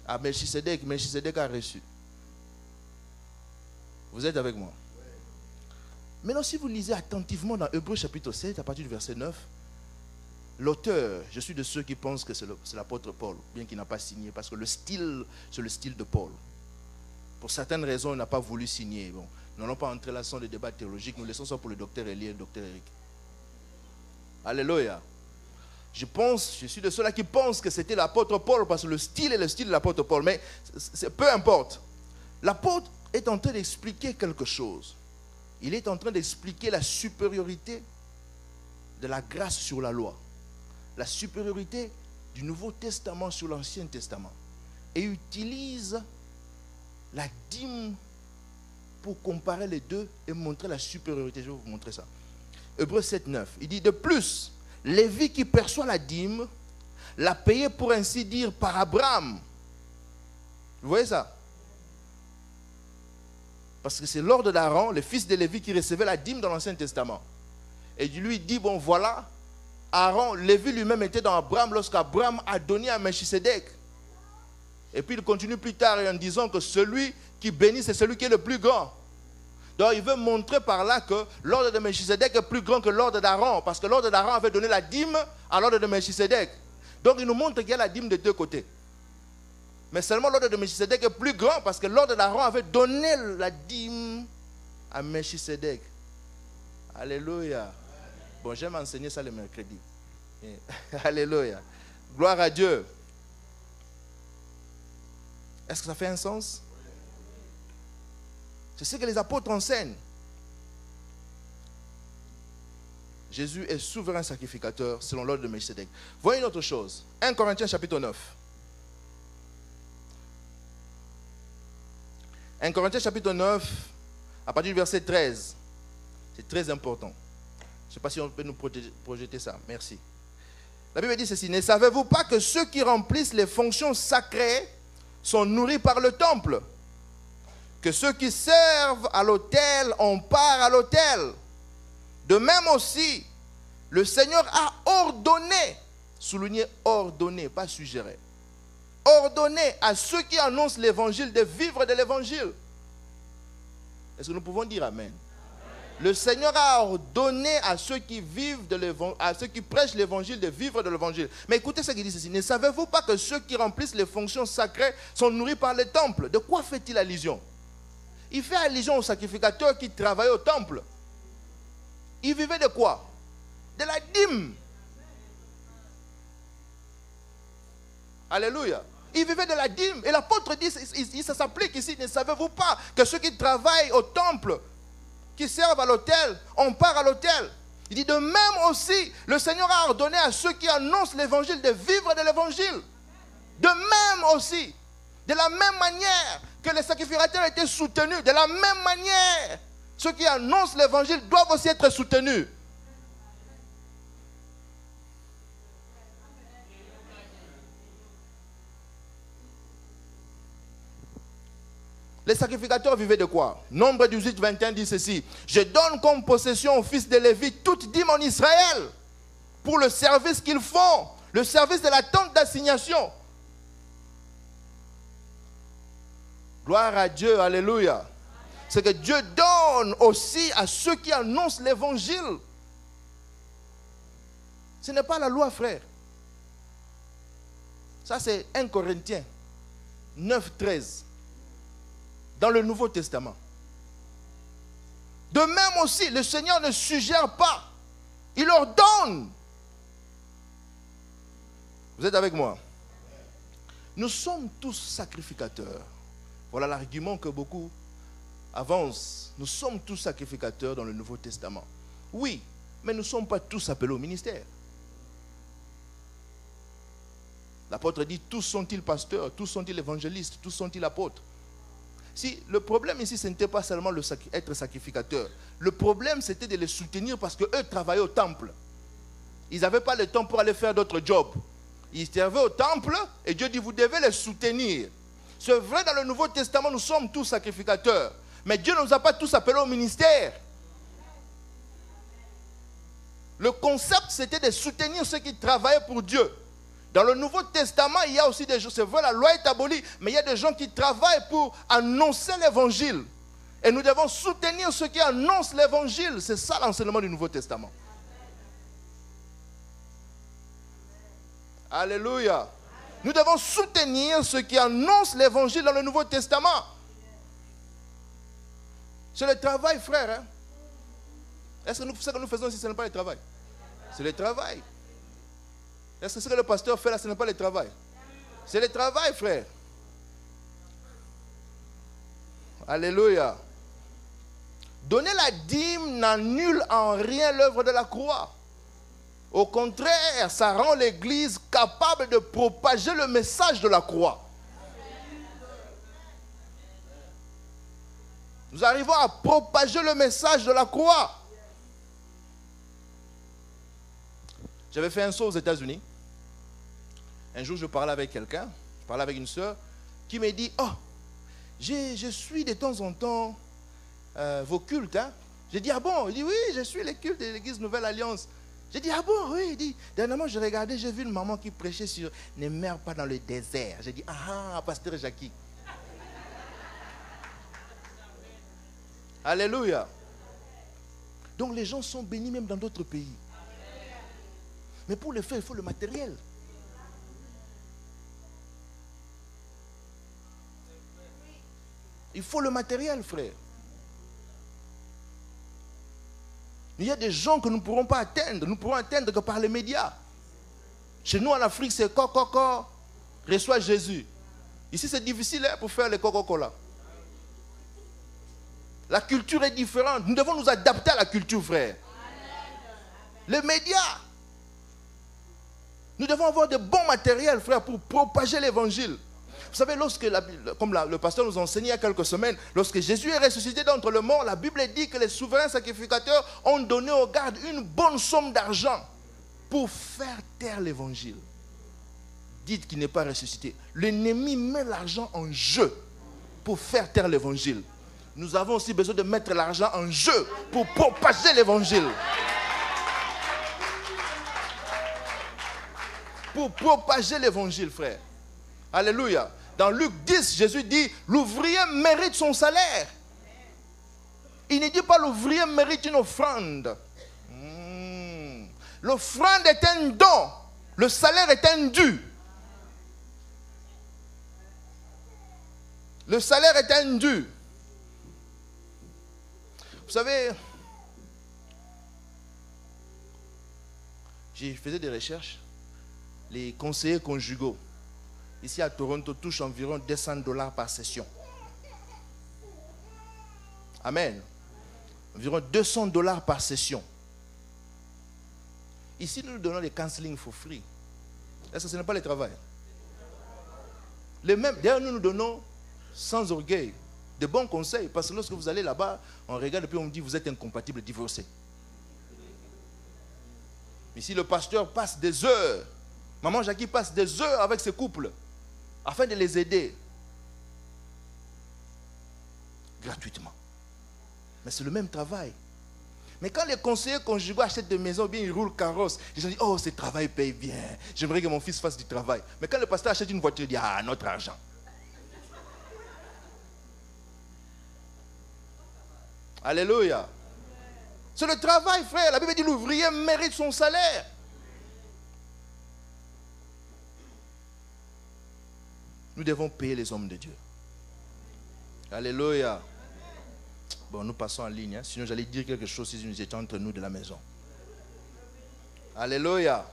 à Melchisédek. Melchisédek a reçu. Vous êtes avec moi? Maintenant, si vous lisez attentivement dans Hébreux chapitre 7, à partir du verset 9, l'auteur, je suis de ceux qui pensent que c'est l'apôtre Paul, bien qu'il n'a pas signé, parce que le style, c'est le style de Paul. Pour certaines raisons, il n'a pas voulu signer. Bon, nous n'allons pas entrer là dans des débats théologiques, nous laissons ça pour le docteur Elie et le docteur Eric. Alléluia. Je suis de ceux-là qui pensent que c'était l'apôtre Paul, parce que le style est le style de l'apôtre Paul, mais peu importe. L'apôtre est en train d'expliquer quelque chose. Il est en train d'expliquer la supériorité de la grâce sur la loi, la supériorité du Nouveau Testament sur l'Ancien Testament, et utilise la dîme pour comparer les deux et montrer la supériorité. Je vais vous montrer ça. Hébreux 7, 9, il dit de plus, Lévi qui perçoit la dîme l'a payé pour ainsi dire par Abraham. Vous voyez ça? Parce que c'est l'ordre d'Aaron, le fils de Lévi, qui recevait la dîme dans l'Ancien Testament. Et lui dit, bon voilà, Aaron, Lévi lui-même était dans Abraham lorsqu'Abraham a donné à Melchisédek. Et puis il continue plus tard en disant que celui qui bénit, c'est celui qui est le plus grand. Donc il veut montrer par là que l'ordre de Melchisédek est plus grand que l'ordre d'Aaron, parce que l'ordre d'Aaron avait donné la dîme à l'ordre de Melchisédek. Donc il nous montre qu'il y a la dîme de deux côtés. Mais seulement l'ordre de Melchisédek est plus grand parce que l'ordre d'Aaron avait donné la dîme à Melchisédek. Alléluia. Bon, j'aime enseigner ça le mercredi. Alléluia. Gloire à Dieu. Est-ce que ça fait un sens? C'est ce que les apôtres enseignent. Jésus est souverain sacrificateur selon l'ordre de Melchisédek. Voyez une autre chose. 1 Corinthiens chapitre 9. 1 Corinthiens chapitre 9, à partir du verset 13. C'est très important. Je ne sais pas si on peut nous projeter ça. Merci. La Bible dit ceci. Ne savez-vous pas que ceux qui remplissent les fonctions sacrées sont nourris par le temple? Que ceux qui servent à l'autel ont part à l'autel. De même aussi, le Seigneur a ordonné, souligné ordonné, pas suggéré, ordonné à ceux qui annoncent l'évangile de vivre de l'évangile. Est-ce que nous pouvons dire amen? Le Seigneur a ordonné à ceux qui vivent de l'évangile, à ceux qui prêchent l'évangile de vivre de l'évangile. Mais écoutez ce qu'il dit ceci. Ne savez-vous pas que ceux qui remplissent les fonctions sacrées sont nourris par le temple? De quoi fait-il allusion? Il fait allusion aux sacrificateurs qui travaillaient au temple. Ils vivaient de quoi? De la dîme. Alléluia. Ils vivaient de la dîme. Et l'apôtre dit, ça s'applique ici. Ne savez-vous pas que ceux qui travaillent au temple, qui servent à l'autel, on part à l'autel? Il dit de même aussi, le Seigneur a ordonné à ceux qui annoncent l'évangile de vivre de l'évangile. De même aussi, de la même manière que les sacrificateurs étaient soutenus, de la même manière, ceux qui annoncent l'évangile doivent aussi être soutenus. Les sacrificateurs vivaient de quoi? Nombre 18, 21 dit ceci. Je donne comme possession aux fils de Lévi toute dîme en Israël pour le service qu'ils font, le service de la tente d'assignation. Gloire à Dieu, alléluia. C'est que Dieu donne aussi à ceux qui annoncent l'évangile. Ce n'est pas la loi, frère. Ça c'est 1 Corinthiens 9, 13. Dans le Nouveau Testament. De même aussi, le Seigneur ne suggère pas. Il ordonne. Vous êtes avec moi? Nous sommes tous sacrificateurs. Voilà l'argument que beaucoup avancent. Nous sommes tous sacrificateurs dans le Nouveau Testament. Oui, mais nous ne sommes pas tous appelés au ministère. L'apôtre dit, tous sont-ils pasteurs, tous sont-ils évangélistes, tous sont-ils apôtres. Si, le problème ici, ce n'était pas seulement être sacrificateur. Le problème, c'était de les soutenir parce qu'eux travaillaient au temple. Ils n'avaient pas le temps pour aller faire d'autres jobs. Ils servaient au temple et Dieu dit, vous devez les soutenir. C'est vrai, dans le Nouveau Testament, nous sommes tous sacrificateurs. Mais Dieu ne nous a pas tous appelés au ministère. Le concept, c'était de soutenir ceux qui travaillaient pour Dieu. Dans le Nouveau Testament, il y a aussi des gens, c'est vrai, la loi est abolie, mais il y a des gens qui travaillent pour annoncer l'évangile. Et nous devons soutenir ceux qui annoncent l'évangile. C'est ça l'enseignement du Nouveau Testament. Alléluia. Nous devons soutenir ceux qui annoncent l'évangile dans le Nouveau Testament. C'est le travail, frère. Hein? Est-ce que ce que nous faisons ici, ce n'est pas le travail? C'est le travail. Est-ce que ce que le pasteur fait là, ce n'est pas le travail? C'est le travail, frère. Alléluia. Donner la dîme n'annule en rien l'œuvre de la croix. Au contraire, ça rend l'Église capable de propager le message de la croix. Nous arrivons à propager le message de la croix. J'avais fait un saut aux États-Unis. Un jour, je parlais avec quelqu'un, je parlais avec une sœur, qui me dit, oh, je suis de temps en temps vos cultes. Hein? J'ai dit, ah bon? Il dit, oui, je suis les cultes de l'Église Nouvelle Alliance. J'ai dit, ah bon? Oui, il dit, dernièrement, je regardais, j'ai vu une maman qui prêchait sur ne meurs pas dans le désert. J'ai dit, ah, pasteur Jackie. Alléluia. Donc les gens sont bénis même dans d'autres pays. Mais pour le faire, il faut le matériel. Il faut le matériel, frère. Il y a des gens que nous ne pourrons pas atteindre. Nous ne pourrons atteindre que par les médias. Chez nous en Afrique, c'est Coca-Cola, reçoit Jésus. Ici, c'est difficile hein, pour faire les Coca-Cola. La culture est différente. Nous devons nous adapter à la culture, frère. Les médias. Nous devons avoir de bons matériels, frère, pour propager l'évangile. Vous savez, comme le pasteur nous a enseigné il y a quelques semaines, lorsque Jésus est ressuscité d'entre les morts, la Bible dit que les souverains sacrificateurs ont donné aux gardes une bonne somme d'argent pour faire taire l'évangile. Dites qu'il n'est pas ressuscité. L'ennemi met l'argent en jeu pour faire taire l'évangile. Nous avons aussi besoin de mettre l'argent en jeu pour propager l'évangile. Pour propager l'évangile, frère. Alléluia. Dans Luc 10, Jésus dit, l'ouvrier mérite son salaire. Il ne dit pas l'ouvrier mérite une offrande. L'offrande est un don. Le salaire est un dû. Le salaire est un dû. Vous savez, j'ai fait des recherches. Les conseillers conjugaux, ici à Toronto, touchent environ $200 par session. Amen. Environ $200 par session. Ici, nous donnons les counseling for free. Est-ce que ce n'est pas le travail? Les mêmes, d'ailleurs, nous donnons sans orgueil de bons conseils. Parce que lorsque vous allez là-bas, on regarde et puis on me dit, vous êtes incompatible, divorcé. Ici, le pasteur passe des heures. Maman Jackie passe des heures avec ses couples afin de les aider gratuitement. Mais c'est le même travail. Mais quand les conseillers conjugaux achètent des maisons, bien ils roulent carrosse, ils disent, oh, ce travail paye bien. J'aimerais que mon fils fasse du travail. Mais quand le pasteur achète une voiture, il dit, ah, notre argent. Alléluia. C'est le travail, frère. La Bible dit, l'ouvrier mérite son salaire. Nous devons payer les hommes de Dieu. Alléluia. Bon, nous passons en ligne. Hein? Sinon, j'allais dire quelque chose si nous étions entre nous de la maison. Alléluia.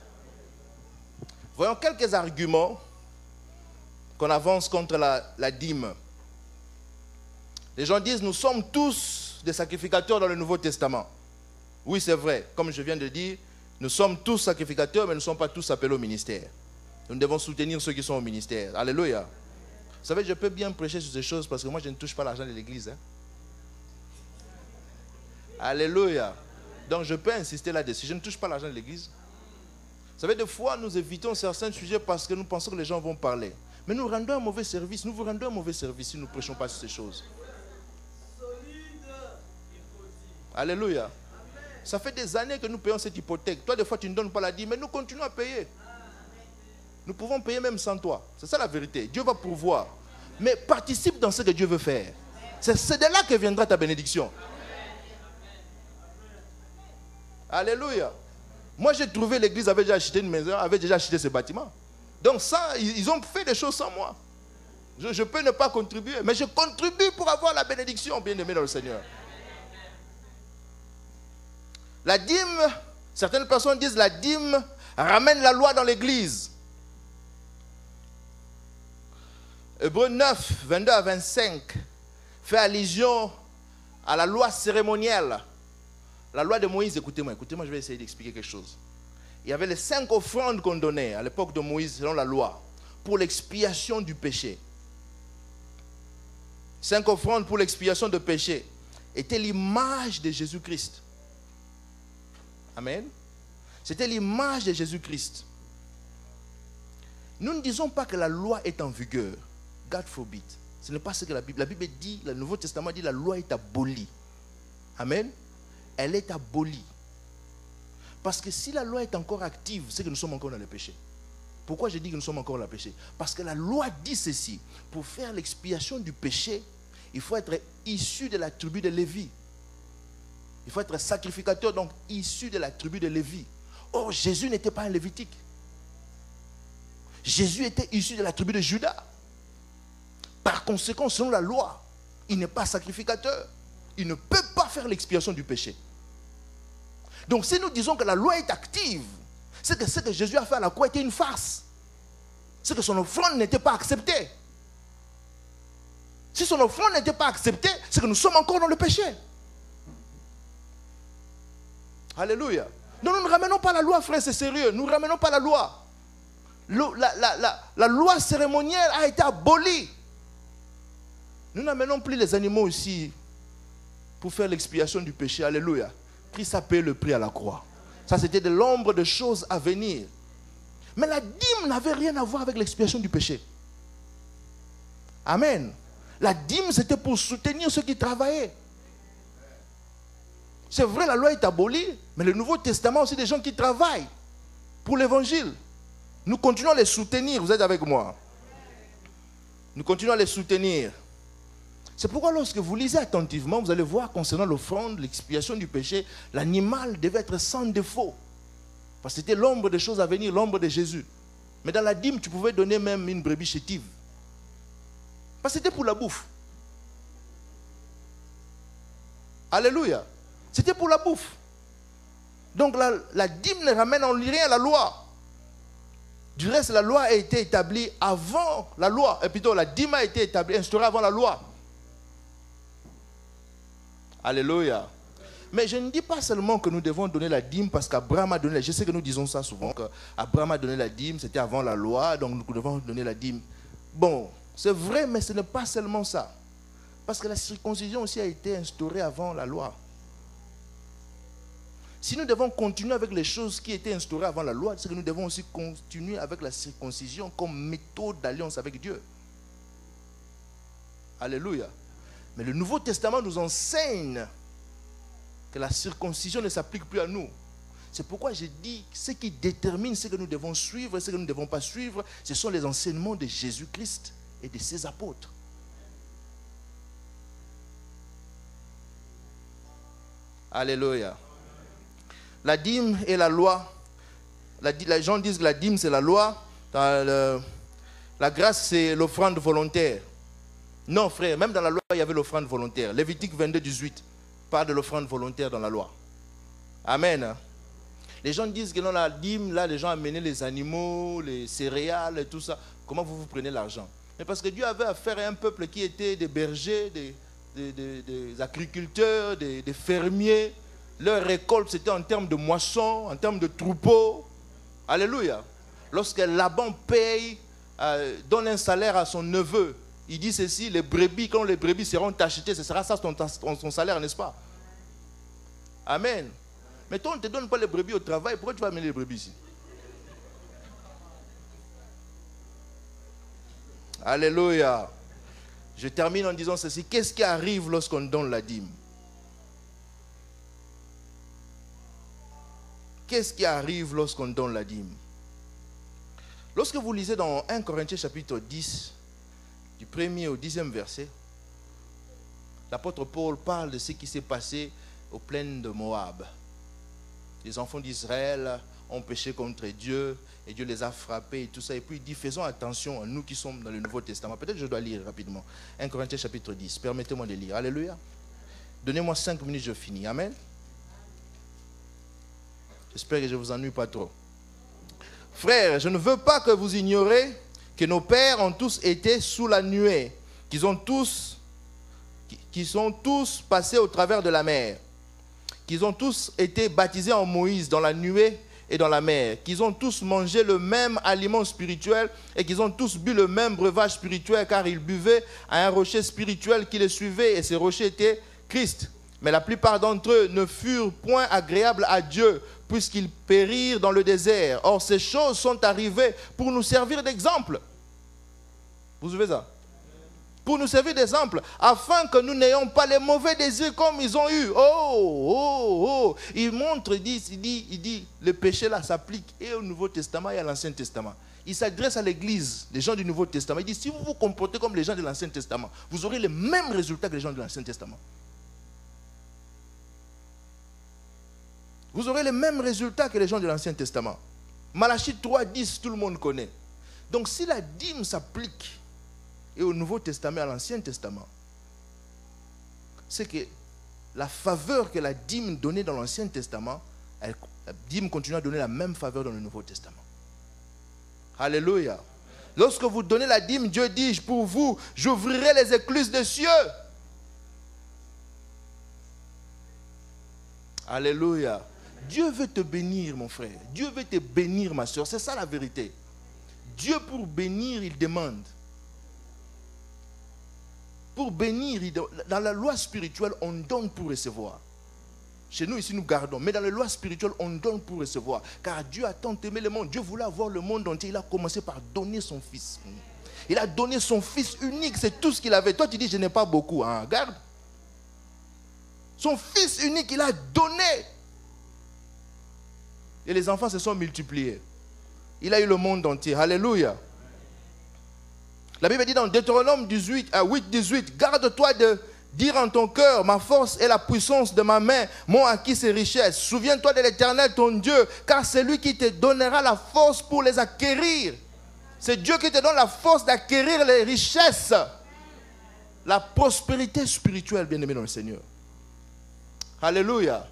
Voyons quelques arguments qu'on avance contre la dîme. Les gens disent, nous sommes tous des sacrificateurs dans le Nouveau Testament. Oui, c'est vrai. Comme je viens de dire, nous sommes tous sacrificateurs, mais nous ne sommes pas tous appelés au ministère. Nous devons soutenir ceux qui sont au ministère. Alléluia. Vous savez, je peux bien prêcher sur ces choses parce que moi, je ne touche pas l'argent de l'église. Hein. Alléluia. Donc, je peux insister là-dessus. Je ne touche pas l'argent de l'église. Vous savez, des fois, nous évitons certains sujets parce que nous pensons que les gens vont parler. Mais nous rendons un mauvais service. Nous vous rendons un mauvais service si nous ne prêchons pas sur ces choses. Alléluia. Ça fait des années que nous payons cette hypothèque. Toi, des fois, tu ne donnes pas la dîme, mais nous continuons à payer. Nous pouvons payer même sans toi. C'est ça la vérité. Dieu va pourvoir. Mais participe dans ce que Dieu veut faire. C'est de là que viendra ta bénédiction. Alléluia. Moi, j'ai trouvé l'église avait déjà acheté une maison, avait déjà acheté ce bâtiment. Donc ça, ils ont fait des choses sans moi. Je peux ne pas contribuer, mais je contribue pour avoir la bénédiction, bien-aimé dans le Seigneur. La dîme, certaines personnes disent la dîme ramène la loi dans l'église. Hébreux 9, 22 à 25 fait allusion à la loi cérémonielle. La loi de Moïse, écoutez-moi, je vais essayer d'expliquer quelque chose. Il y avait les 5 offrandes qu'on donnait à l'époque de Moïse selon la loi pour l'expiation du péché. 5 offrandes pour l'expiation du péché étaient l'image de Jésus-Christ. Amen. C'était l'image de Jésus-Christ. Nous ne disons pas que la loi est en vigueur. God forbid. Ce n'est pas ce que la Bible dit. Le Nouveau Testament dit que la loi est abolie. Amen. Elle est abolie. Parce que si la loi est encore active, c'est que nous sommes encore dans le péché. Pourquoi je dis que nous sommes encore dans le péché? Parce que la loi dit ceci. Pour faire l'expiation du péché, il faut être issu de la tribu de Lévi. Il faut être sacrificateur, donc issu de la tribu de Lévi. Or, Jésus n'était pas un lévitique. Jésus était issu de la tribu de Juda. Par conséquent, selon la loi, il n'est pas sacrificateur. Il ne peut pas faire l'expiation du péché. Donc, si nous disons que la loi est active, c'est que ce que Jésus a fait à la croix était une farce. C'est que son offrande n'était pas acceptée. Si son offrande n'était pas acceptée, c'est que nous sommes encore dans le péché. Alléluia. Donc nous ne ramenons pas la loi, frère, c'est sérieux. Nous ne ramenons pas la loi. La loi cérémonielle a été abolie. Nous n'amenons plus les animaux ici pour faire l'expiation du péché. Alléluia. Christ a payé le prix à la croix. Ça, c'était de l'ombre de choses à venir. Mais la dîme n'avait rien à voir avec l'expiation du péché. Amen. La dîme, c'était pour soutenir ceux qui travaillaient. C'est vrai, la loi est abolie, mais le Nouveau Testament aussi des gens qui travaillent pour l'évangile. Nous continuons à les soutenir, vous êtes avec moi? Nous continuons à les soutenir. C'est pourquoi lorsque vous lisez attentivement, vous allez voir concernant l'offrande, l'expiation du péché, l'animal devait être sans défaut. Parce que c'était l'ombre des choses à venir, l'ombre de Jésus. Mais dans la dîme, tu pouvais donner même une brebis chétive. Parce que c'était pour la bouffe. Alléluia. C'était pour la bouffe. Donc la dîme ne ramène en rien la loi. Du reste, la loi a été établie avant la loi. Et plutôt, la dîme a été établie, instaurée avant la loi. Alléluia. Mais je ne dis pas seulement que nous devons donner la dîme parce qu'Abraham a donné la dîme. Je sais que nous disons ça souvent, qu'Abraham a donné la dîme, c'était avant la loi, donc nous devons donner la dîme. Bon, c'est vrai, mais ce n'est pas seulement ça. Parce que la circoncision aussi a été instaurée avant la loi. Si nous devons continuer avec les choses qui étaient instaurées avant la loi, c'est que nous devons aussi continuer avec la circoncision comme méthode d'alliance avec Dieu. Alléluia. Mais le Nouveau Testament nous enseigne que la circoncision ne s'applique plus à nous. C'est pourquoi j'ai dit ce qui détermine ce que nous devons suivre et ce que nous ne devons pas suivre, ce sont les enseignements de Jésus-Christ et de ses apôtres. Alléluia. La dîme et la loi. Les gens disent que la dîme c'est la loi. La grâce c'est l'offrande volontaire. Non frère, même dans la loi il y avait l'offrande volontaire. Lévitique 22, 18 parle de l'offrande volontaire dans la loi. Amen. Les gens disent que dans la dîme, là les gens amenaient les animaux, les céréales et tout ça. Comment vous prenez l'argent? Mais parce que Dieu avait affaire à un peuple qui était des bergers, des agriculteurs, des fermiers. Leur récolte, c'était en termes de moissons, en termes de troupeaux. Alléluia. Lorsque Laban paye, donne un salaire à son neveu, il dit ceci, les brebis, quand les brebis seront achetées, ce sera ça ton salaire, n'est-ce pas? Amen. Mais toi, on ne te donne pas les brebis au travail, pourquoi tu vas amener les brebis ici? Alléluia. Je termine en disant ceci. Qu'est-ce qui arrive lorsqu'on donne la dîme? Qu'est-ce qui arrive lorsqu'on donne la dîme? Lorsque vous lisez dans 1 Corinthiens chapitre 10, du 1er au 10e verset, l'apôtre Paul parle de ce qui s'est passé aux plaines de Moab. Les enfants d'Israël ont péché contre Dieu et Dieu les a frappés et tout ça. Et puis il dit, faisons attention à nous qui sommes dans le Nouveau Testament. Peut-être que je dois lire rapidement. 1 Corinthiens chapitre 10. Permettez-moi de lire. Alléluia. Donnez-moi 5 minutes, je finis. Amen. J'espère que je ne vous ennuie pas trop. Frères, je ne veux pas que vous ignorez que nos pères ont tous été sous la nuée, qui sont tous passés au travers de la mer, qu'ils ont tous été baptisés en Moïse dans la nuée et dans la mer, qu'ils ont tous mangé le même aliment spirituel et qu'ils ont tous bu le même breuvage spirituel, car ils buvaient à un rocher spirituel qui les suivait, et ce rocher était Christ. Mais la plupart d'entre eux ne furent point agréables à Dieu, puisqu'ils périrent dans le désert. Or, ces choses sont arrivées pour nous servir d'exemple. Vous savez ça? Pour nous servir d'exemple, afin que nous n'ayons pas les mauvais désirs comme ils ont eu. Il montre, il dit, le péché là s'applique et au Nouveau Testament et à l'Ancien Testament. Il s'adresse à l'église, les gens du Nouveau Testament. Il dit, si vous vous comportez comme les gens de l'Ancien Testament, vous aurez les mêmes résultats que les gens de l'Ancien Testament. Vous aurez les mêmes résultats que les gens de l'Ancien Testament. Malachie 3:10, tout le monde connaît. Donc si la dîme s'applique et au Nouveau Testament et à l'Ancien Testament, c'est que la faveur que la dîme donnait dans l'Ancien Testament, la dîme continue à donner la même faveur dans le Nouveau Testament. Alléluia. Lorsque vous donnez la dîme, Dieu dit, pour vous, j'ouvrirai les écluses des cieux. Alléluia. Dieu veut te bénir, mon frère. Dieu veut te bénir, ma soeur. C'est ça la vérité. Dieu, pour bénir, il demande. Pour bénir, dans la loi spirituelle, on donne pour recevoir. Chez nous, ici, nous gardons. Mais dans la loi spirituelle, on donne pour recevoir. Car Dieu a tant aimé le monde. Dieu voulait avoir le monde entier. Il a commencé par donner son fils. Il a donné son fils unique. C'est tout ce qu'il avait. Toi, tu dis, je n'ai pas beaucoup. Hein? Regarde. Son fils unique, il a donné. Et les enfants se sont multipliés. Il a eu le monde entier. Alléluia. La Bible dit dans Deutéronome 8:18, garde-toi de dire en ton cœur, ma force et la puissance de ma main m'ont acquis ces richesses. Souviens-toi de l'Éternel ton Dieu, car c'est lui qui te donnera la force pour les acquérir. C'est Dieu qui te donne la force d'acquérir les richesses. La prospérité spirituelle, bien-aimé dans le Seigneur. Alléluia.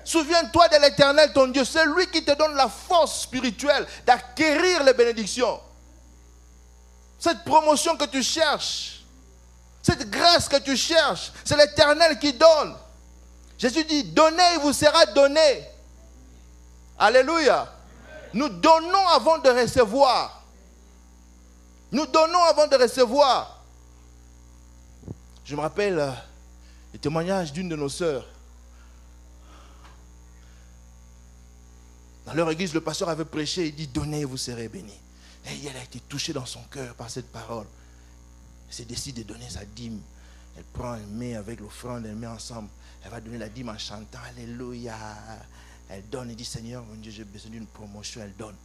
Souviens-toi de l'Éternel ton Dieu. C'est lui qui te donne la force spirituelle d'acquérir les bénédictions. Cette promotion que tu cherches, cette grâce que tu cherches, c'est l'Éternel qui donne. Jésus dit, donnez, il vous sera donné. Alléluia. Nous donnons avant de recevoir. Nous donnons avant de recevoir. Je me rappelle le témoignage d'une de nos sœurs. Dans leur église, le pasteur avait prêché, il dit, donnez et vous serez bénis. Et elle a été touchée dans son cœur par cette parole. Elle s'est décidée de donner sa dîme. Elle prend, elle met avec l'offrande, elle met ensemble. Elle va donner la dîme en chantant, alléluia. Elle donne, elle dit, Seigneur, mon Dieu, j'ai besoin d'une promotion, elle donne.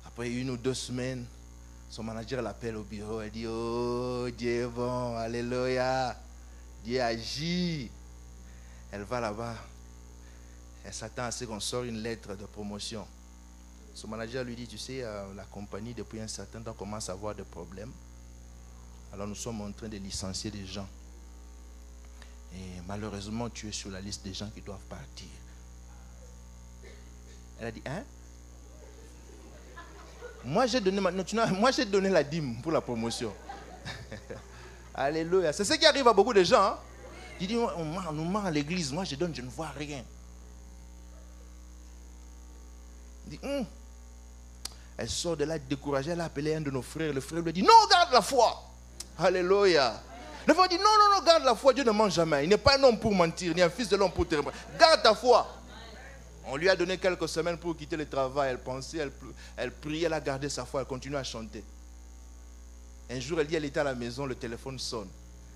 Après 1 ou 2 semaines, son manager l'appelle au bureau, elle dit, oh, Dieu est bon, alléluia. Dieu agit. Elle va là-bas. Elle s'attend à ce qu'on sorte une lettre de promotion. Son manager lui dit, tu sais, la compagnie, depuis un certain temps, commence à avoir des problèmes. Alors nous sommes en train de licencier des gens. Et malheureusement, tu es sur la liste des gens qui doivent partir. Elle a dit, hein? Moi, j'ai donné la dîme pour la promotion. Alléluia. C'est ce qui arrive à beaucoup de gens. Hein? Ils disent, on nous ment à l'église. Moi, je donne, je ne vois rien. Il dit, Elle sort de là découragée. Elle a appelé un de nos frères. Le frère lui a dit, non, garde la foi. Alléluia. Le frère dit, non, garde la foi. Dieu ne ment jamais. Il n'est pas un homme pour mentir, ni un fils de l'homme pour te reprendre. Garde ta foi. On lui a donné quelques semaines pour quitter le travail. Elle pensait, elle priait, elle a gardé sa foi. Elle continue à chanter. Un jour, elle dit, elle était à la maison, le téléphone sonne.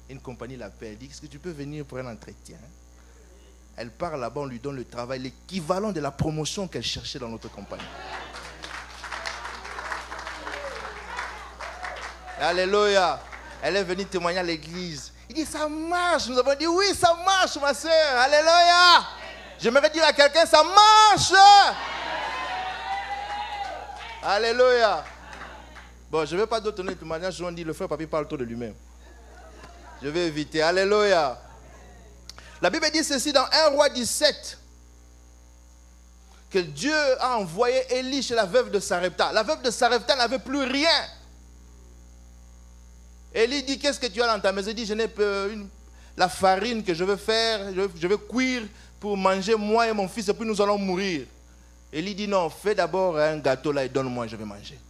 Une compagnie l'appelle, elle dit, est-ce que tu peux venir pour un entretien? Elle part là-bas, on lui donne le travail, l'équivalent de la promotion qu'elle cherchait dans notre compagnie. Alléluia. Elle est venue témoigner à l'église. Il dit, ça marche. Nous avons dit, oui, ça marche, ma soeur. Alléluia. J'aimerais dire à quelqu'un, ça marche. Alléluia. Bon, je ne vais pas donner de témoignage. Je vais dire, le frère Papi parle trop de lui-même. Je vais éviter. Alléluia. La Bible dit ceci dans 1 Roi 17. Que Dieu a envoyé Élie chez la veuve de Sarepta. La veuve de Sarepta n'avait plus rien. Élie dit, qu'est-ce que tu as dans ta maison? Il dit, je n'ai pas la farine que je veux faire, je vais cuire pour manger moi et mon fils et puis nous allons mourir. Élie dit, non, fais d'abord un gâteau là et donne-moi, je vais manger.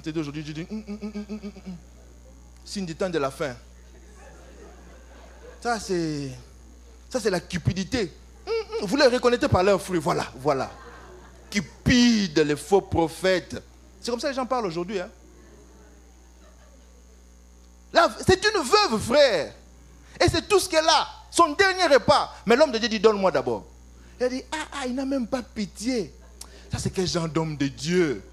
C'est aujourd'hui, je dis, signe du temps de la fin. Ça c'est la cupidité. Vous les reconnaissez par leurs fruits, voilà. Cupides, les faux prophètes. C'est comme ça que les gens parlent aujourd'hui. Hein? C'est une veuve, frère. Et c'est tout ce qu'elle a. Son dernier repas. Mais l'homme de Dieu dit, donne-moi d'abord. Elle dit, il n'a même pas pitié. Ça, c'est quel genre d'homme de Dieu.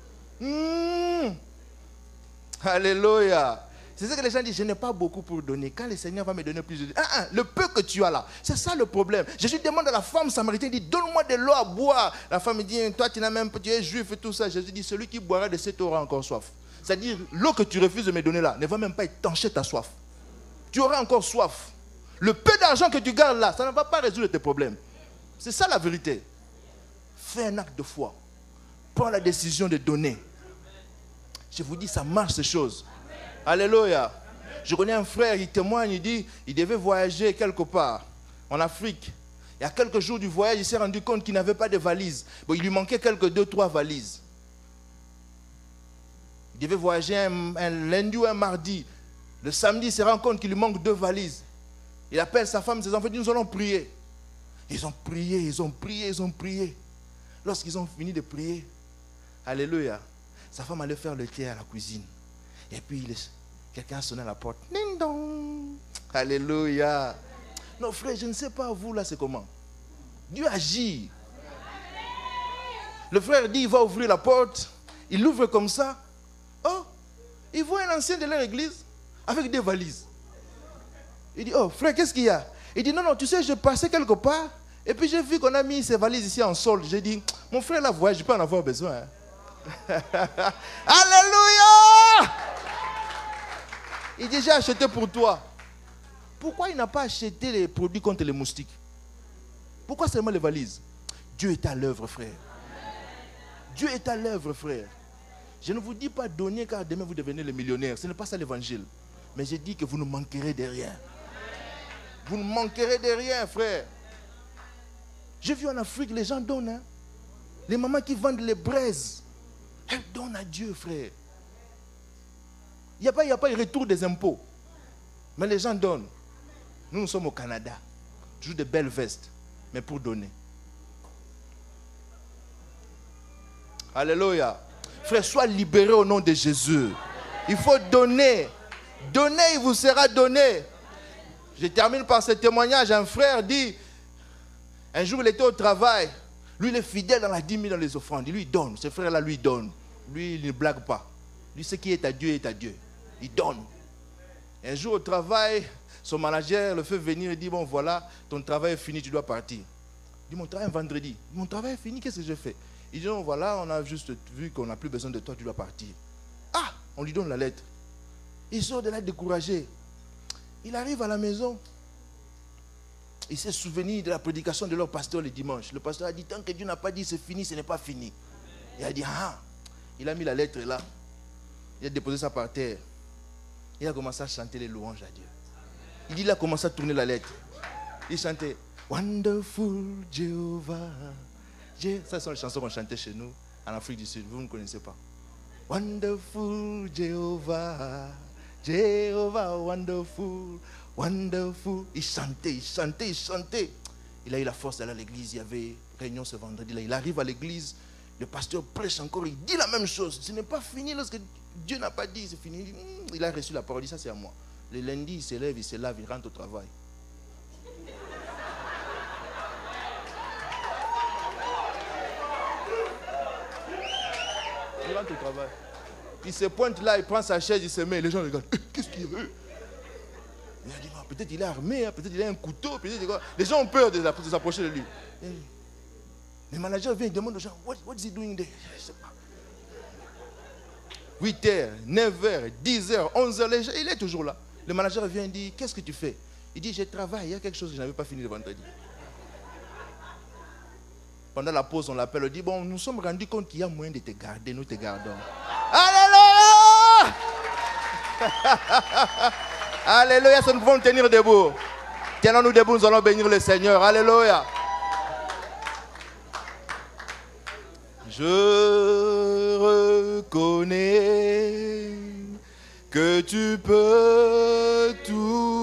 Alléluia. C'est ça que les gens disent, je n'ai pas beaucoup pour donner. Quand le Seigneur va me donner plus de... le peu que tu as là, c'est ça le problème. Jésus demande à la femme samaritaine, il dit, donne-moi de l'eau à boire. La femme dit, toi tu n'as même pas, tu es juif et tout ça. Jésus dit, celui qui boira de cette eau aura encore soif. C'est-à-dire, l'eau que tu refuses de me donner là ne va même pas étancher ta soif. Tu auras encore soif. Le peu d'argent que tu gardes là, ça ne va pas résoudre tes problèmes. C'est ça la vérité. Fais un acte de foi. Prends la décision de donner. Je vous dis, ça marche ces choses. Alléluia. Je connais un frère, il témoigne, il dit, il devait voyager quelque part, en Afrique. Il y a quelques jours du voyage, il s'est rendu compte qu'il n'avait pas de valise. Bon, il lui manquait quelques 2-3 valises. Il devait voyager un lundi ou un mardi. Le samedi, il se rend compte qu'il lui manque 2 valises. Il appelle sa femme, ses enfants, il dit, nous allons prier. Ils ont prié. Lorsqu'ils ont fini de prier, alléluia, sa femme allait faire le thé à la cuisine. Et puis, quelqu'un a sonné à la porte. Ding dong. Alléluia. Non, frère, je ne sais pas, vous, là, c'est comment. Dieu agit. Le frère dit, il va ouvrir la porte. Il l'ouvre comme ça. Oh, il voit un ancien de leur église avec des valises. Il dit, oh, frère, qu'est-ce qu'il y a? Il dit, non, tu sais, je passais quelque part. Et puis, j'ai vu qu'on a mis ces valises ici en solde. J'ai dit, mon frère, là, voyage, je peux en avoir besoin. Hein. Alléluia! Il dit, j'ai acheté pour toi. Pourquoi il n'a pas acheté les produits contre les moustiques? Pourquoi seulement les valises? Dieu est à l'œuvre, frère. Dieu est à l'œuvre, frère. Je ne vous dis pas donner car demain vous devenez le millionnaire. Ce n'est pas ça l'évangile. Mais je dis que vous ne manquerez de rien. Vous ne manquerez de rien, frère. J'ai vu en Afrique, les gens donnent. Hein? Les mamans qui vendent les braises. Elles donnent à Dieu, frère. Il n'y a pas de retour des impôts. Mais les gens donnent. Nous sommes au Canada. Toujours de belles vestes. Mais pour donner. Alléluia. Frère, sois libéré au nom de Jésus. Il faut donner. Donnez, il vous sera donné. Je termine par ce témoignage. Un frère dit, un jour il était au travail. Lui, il est fidèle dans la dîme, dans les offrandes. Il lui donne. Ce frère-là lui donne. Lui, il ne blague pas. Lui, ce qui est à Dieu est à Dieu. Il donne. Un jour au travail, son manager le fait venir et dit, bon voilà, ton travail est fini, tu dois partir. Il dit, mon travail est vendredi. Mon travail est fini, qu'est-ce que je fais? Il dit, non, voilà, on a juste vu qu'on n'a plus besoin de toi, tu dois partir. Ah, on lui donne la lettre. Il sort de là découragé. Il arrive à la maison. Il s'est souvenu de la prédication de leur pasteur le dimanche. Le pasteur a dit, tant que Dieu n'a pas dit c'est fini, ce n'est pas fini. Il a dit, il a mis la lettre là. Il a déposé ça par terre. Il a commencé à chanter les louanges à Dieu. Il a commencé à tourner la lettre. Il chantait Wonderful Jehovah. Ça, ce sont les chansons qu'on chantait chez nous en Afrique du Sud. Vous ne connaissez pas. Wonderful Jehovah. Jehovah, wonderful, wonderful. Il chantait, il chantait, il chantait. Il a eu la force d'aller à l'église. Il y avait réunion ce vendredi. Là, il arrive à l'église. Le pasteur prêche encore. Il dit la même chose. Ce n'est pas fini lorsque Dieu n'a pas dit. C'est fini. Il a reçu la parole. Il dit ça, c'est à moi. Le lundi, il se lève, il se lave, il rentre au travail. Il rentre au travail. Il se pointe là, il prend sa chaise, il se met. Les gens regardent. Qu'est-ce qu'il veut? Il a dit, peut-être il est armé, hein, peut-être il a un couteau. Les gens ont peur de s'approcher de lui. Le manager vient et demande aux gens, what is he doing there? Je ne sais pas. 8h, 9h, 10h, 11h, il est toujours là. Le manager vient et dit, qu'est-ce que tu fais? Il dit, je travaille, il y a quelque chose que je n'avais pas fini le vendredi. Pendant la pause, on l'appelle, on dit, bon, nous sommes rendus compte qu'il y a moyen de te garder, nous te gardons. Alléluia! Alléluia, nous pouvons tenir debout. Tenons-nous debout, nous allons bénir le Seigneur. Alléluia. Je reconnais que tu peux tout